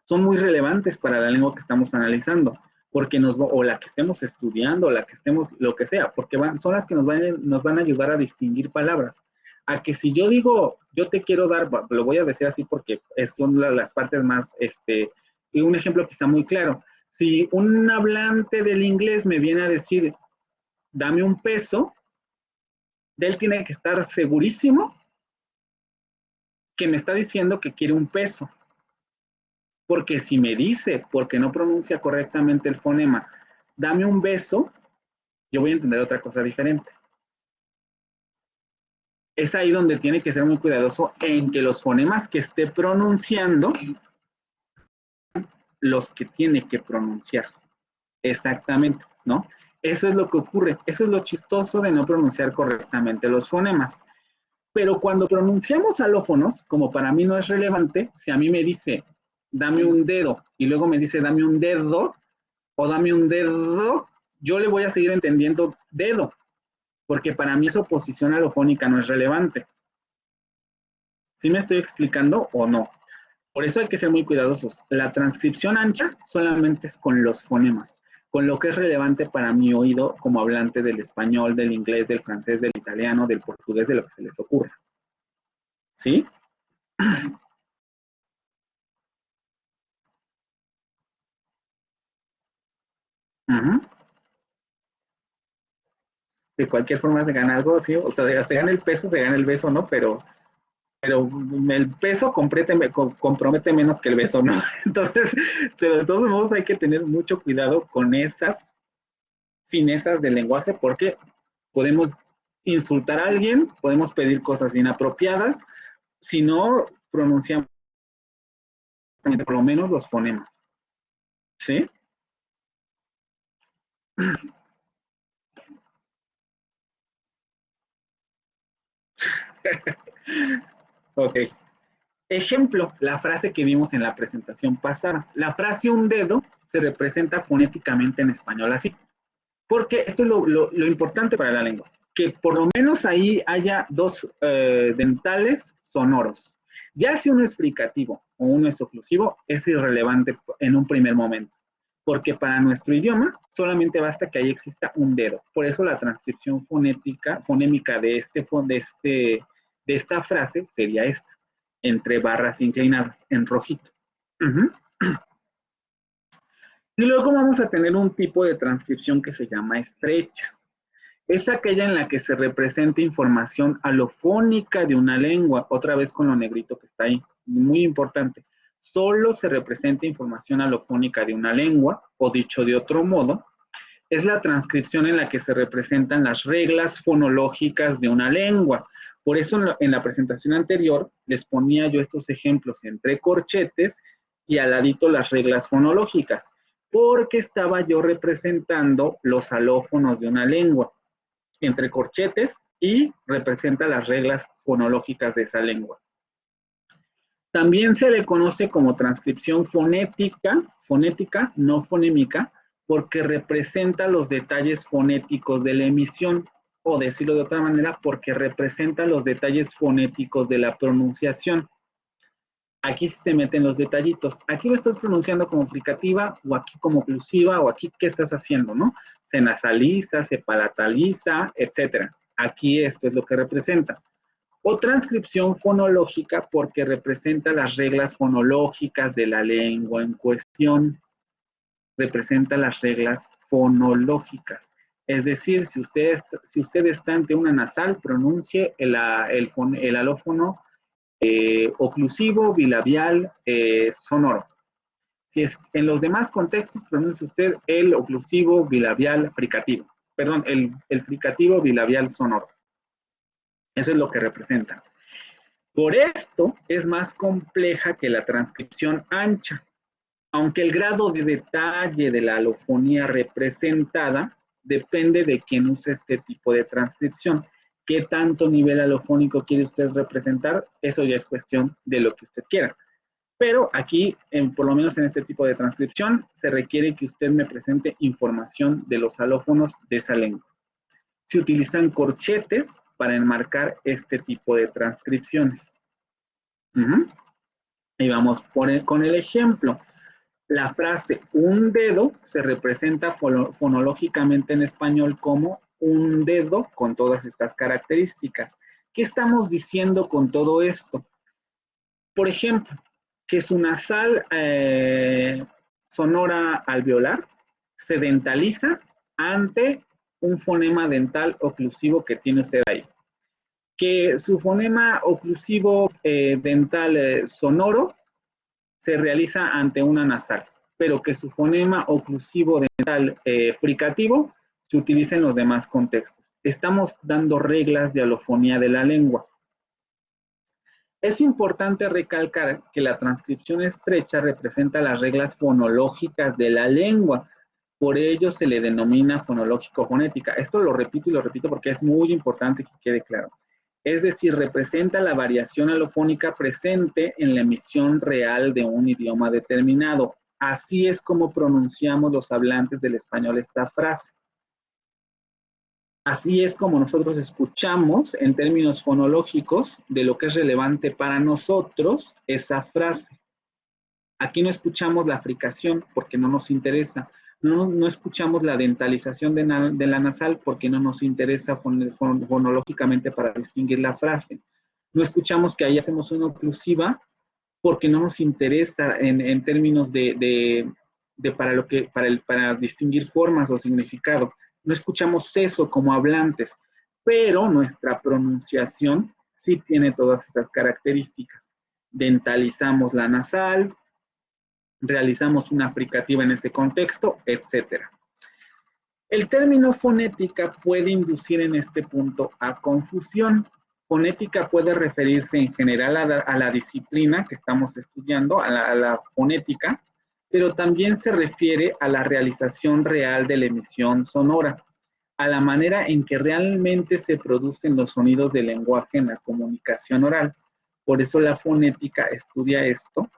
son muy relevantes para la lengua que estamos analizando, porque o la que estemos estudiando, o la que estemos, lo que sea, porque son las que nos van a ayudar a distinguir palabras. A que si yo digo, yo te quiero dar, lo voy a decir así porque son las partes más, y un ejemplo que está muy claro. Si un hablante del inglés me viene a decir, dame un peso, él tiene que estar segurísimo que me está diciendo que quiere un peso. Porque si me dice, porque no pronuncia correctamente el fonema, dame un beso, yo voy a entender otra cosa diferente. Es ahí donde tiene que ser muy cuidadoso en que los fonemas que esté pronunciando, los que tiene que pronunciar. Exactamente, ¿no? Eso es lo que ocurre. Eso es lo chistoso de no pronunciar correctamente los fonemas. Pero cuando pronunciamos alófonos, como para mí no es relevante, si a mí me dice, dame un dedo, y luego me dice, dame un dedo, o dame un dedo, yo le voy a seguir entendiendo dedo, porque para mí su oposición alofónica no es relevante. ¿Sí me estoy explicando o no? Por eso hay que ser muy cuidadosos. La transcripción ancha solamente es con los fonemas, con lo que es relevante para mi oído como hablante del español, del inglés, del francés, del italiano, del portugués, de lo que se les ocurra. ¿Sí? De cualquier forma se gana algo, ¿sí? O sea, se gana el peso, se gana el beso, ¿no? Pero el peso compromete menos que el beso, ¿no? Entonces, pero de todos modos hay que tener mucho cuidado con esas finezas del lenguaje porque podemos insultar a alguien, podemos pedir cosas inapropiadas, si no pronunciamos por lo menos los fonemas. ¿Sí? Ok. Ejemplo, la frase que vimos en la presentación pasada. La frase un dedo se representa fonéticamente en español así. Porque esto es lo importante para la lengua. Que por lo menos ahí haya dos dentales sonoros. Ya si uno es fricativo o uno es oclusivo, es irrelevante en un primer momento. Porque para nuestro idioma solamente basta que ahí exista un dedo. Por eso la transcripción fonémica de esta frase sería esta, entre barras inclinadas, en rojito. Y luego vamos a tener un tipo de transcripción que se llama estrecha. Es aquella en la que se representa información alofónica de una lengua, otra vez con lo negrito que está ahí, muy importante. Solo se representa información alofónica de una lengua, o dicho de otro modo, es la transcripción en la que se representan las reglas fonológicas de una lengua. Por eso en la presentación anterior les ponía yo estos ejemplos entre corchetes y al ladito las reglas fonológicas, porque estaba yo representando los alófonos de una lengua entre corchetes y representa las reglas fonológicas de esa lengua. También se le conoce como transcripción fonética, no fonémica, porque representa los detalles fonéticos de la emisión, o decirlo de otra manera, porque representa los detalles fonéticos de la pronunciación. Aquí se meten los detallitos. Aquí lo estás pronunciando como fricativa, o aquí como oclusiva, o aquí, ¿qué estás haciendo, no? Se nasaliza, se palataliza, etc. Aquí esto es lo que representa. O transcripción fonológica porque representa las reglas fonológicas de la lengua en cuestión. Representa las reglas fonológicas. Es decir, si usted está ante una nasal, pronuncie el alófono oclusivo, bilabial, sonoro. Si es en los demás contextos, pronuncie usted el oclusivo, bilabial, fricativo. Perdón, el fricativo, bilabial, sonoro. Eso es lo que representa. Por esto es más compleja que la transcripción ancha, Aunque el grado de detalle de la alofonía representada depende de quién use este tipo de transcripción. ¿Qué tanto nivel alofónico quiere usted representar? Eso ya es cuestión de lo que usted quiera. Pero aquí, por lo menos en este tipo de transcripción, se requiere que usted me presente información de los alófonos de esa lengua. Se utilizan corchetes para enmarcar este tipo de transcripciones. Y vamos con el ejemplo. La frase un dedo se representa fonológicamente en español como un dedo con todas estas características. ¿Qué estamos diciendo con todo esto? Por ejemplo, que su nasal sonora alveolar se dentaliza ante un fonema dental oclusivo que tiene usted ahí. Que su fonema oclusivo dental sonoro se realiza ante una nasal, pero que su fonema oclusivo dental fricativo se utiliza en los demás contextos. Estamos dando reglas de alofonía de la lengua. Es importante recalcar que la transcripción estrecha representa las reglas fonológicas de la lengua. Por ello se le denomina fonológico-fonética. Esto lo repito y lo repito porque es muy importante que quede claro. Es decir, representa la variación alofónica presente en la emisión real de un idioma determinado. Así es como pronunciamos los hablantes del español esta frase. Así es como nosotros escuchamos en términos fonológicos de lo que es relevante para nosotros esa frase. Aquí no escuchamos la fricación porque no nos interesa. No escuchamos la dentalización de la nasal porque no nos interesa fonológicamente para distinguir la frase. No escuchamos que ahí hacemos una oclusiva porque no nos interesa en términos para distinguir formas o significado. No escuchamos eso como hablantes, pero nuestra pronunciación sí tiene todas esas características. Dentalizamos la nasal, realizamos una fricativa en ese contexto, etc. El término fonética puede inducir en este punto a confusión. Fonética puede referirse en general a la disciplina que estamos estudiando, a la fonética, pero también se refiere a la realización real de la emisión sonora, a la manera en que realmente se producen los sonidos del lenguaje en la comunicación oral. Por eso la fonética estudia esto,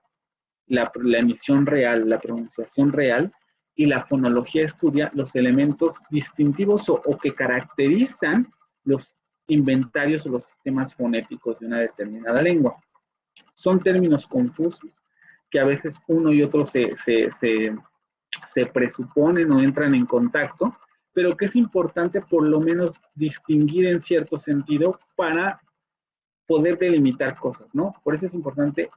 la emisión real, la pronunciación real, y la fonología estudia los elementos distintivos o que caracterizan los inventarios o los sistemas fonéticos de una determinada lengua. Son términos confusos que a veces uno y otro se presuponen o entran en contacto, pero que es importante por lo menos distinguir en cierto sentido para poder delimitar cosas, ¿no? Por eso es importante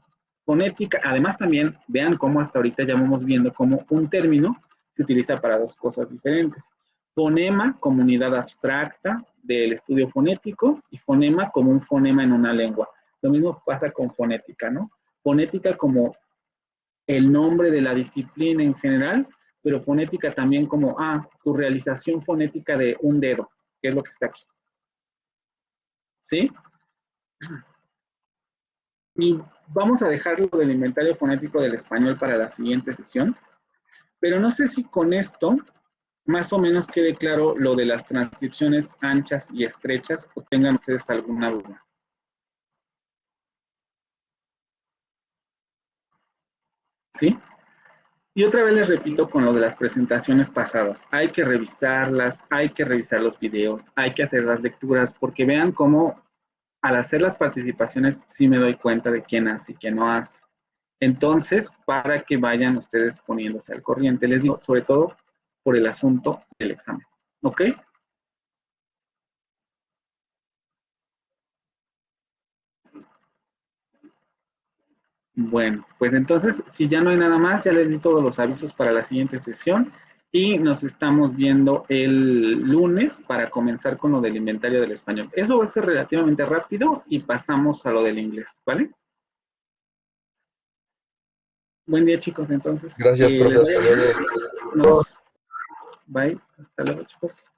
fonética. Además también vean cómo hasta ahorita ya vamos viendo cómo un término se utiliza para dos cosas diferentes. Fonema como unidad abstracta del estudio fonético y fonema como un fonema en una lengua. Lo mismo pasa con fonética, ¿no? Fonética como el nombre de la disciplina en general, pero fonética también como, tu realización fonética de un dedo, que es lo que está aquí. ¿Sí? Y vamos a dejarlo del inventario fonético del español para la siguiente sesión, pero no sé si con esto más o menos quede claro lo de las transcripciones anchas y estrechas o tengan ustedes alguna duda. ¿Sí? Y otra vez les repito con lo de las presentaciones pasadas. Hay que revisarlas, hay que revisar los videos, hay que hacer las lecturas, porque vean cómo al hacer las participaciones sí me doy cuenta de quién hace y quién no hace. Entonces, para que vayan ustedes poniéndose al corriente, les digo, sobre todo por el asunto del examen. ¿Ok? Bueno, pues entonces, si ya no hay nada más, ya les di todos los avisos para la siguiente sesión y nos estamos viendo el lunes para comenzar con lo del inventario del español. Eso va a ser relativamente rápido y pasamos a lo del inglés, ¿vale? Buen día, chicos, entonces. Gracias, profe, hasta luego. Bye, hasta luego, chicos.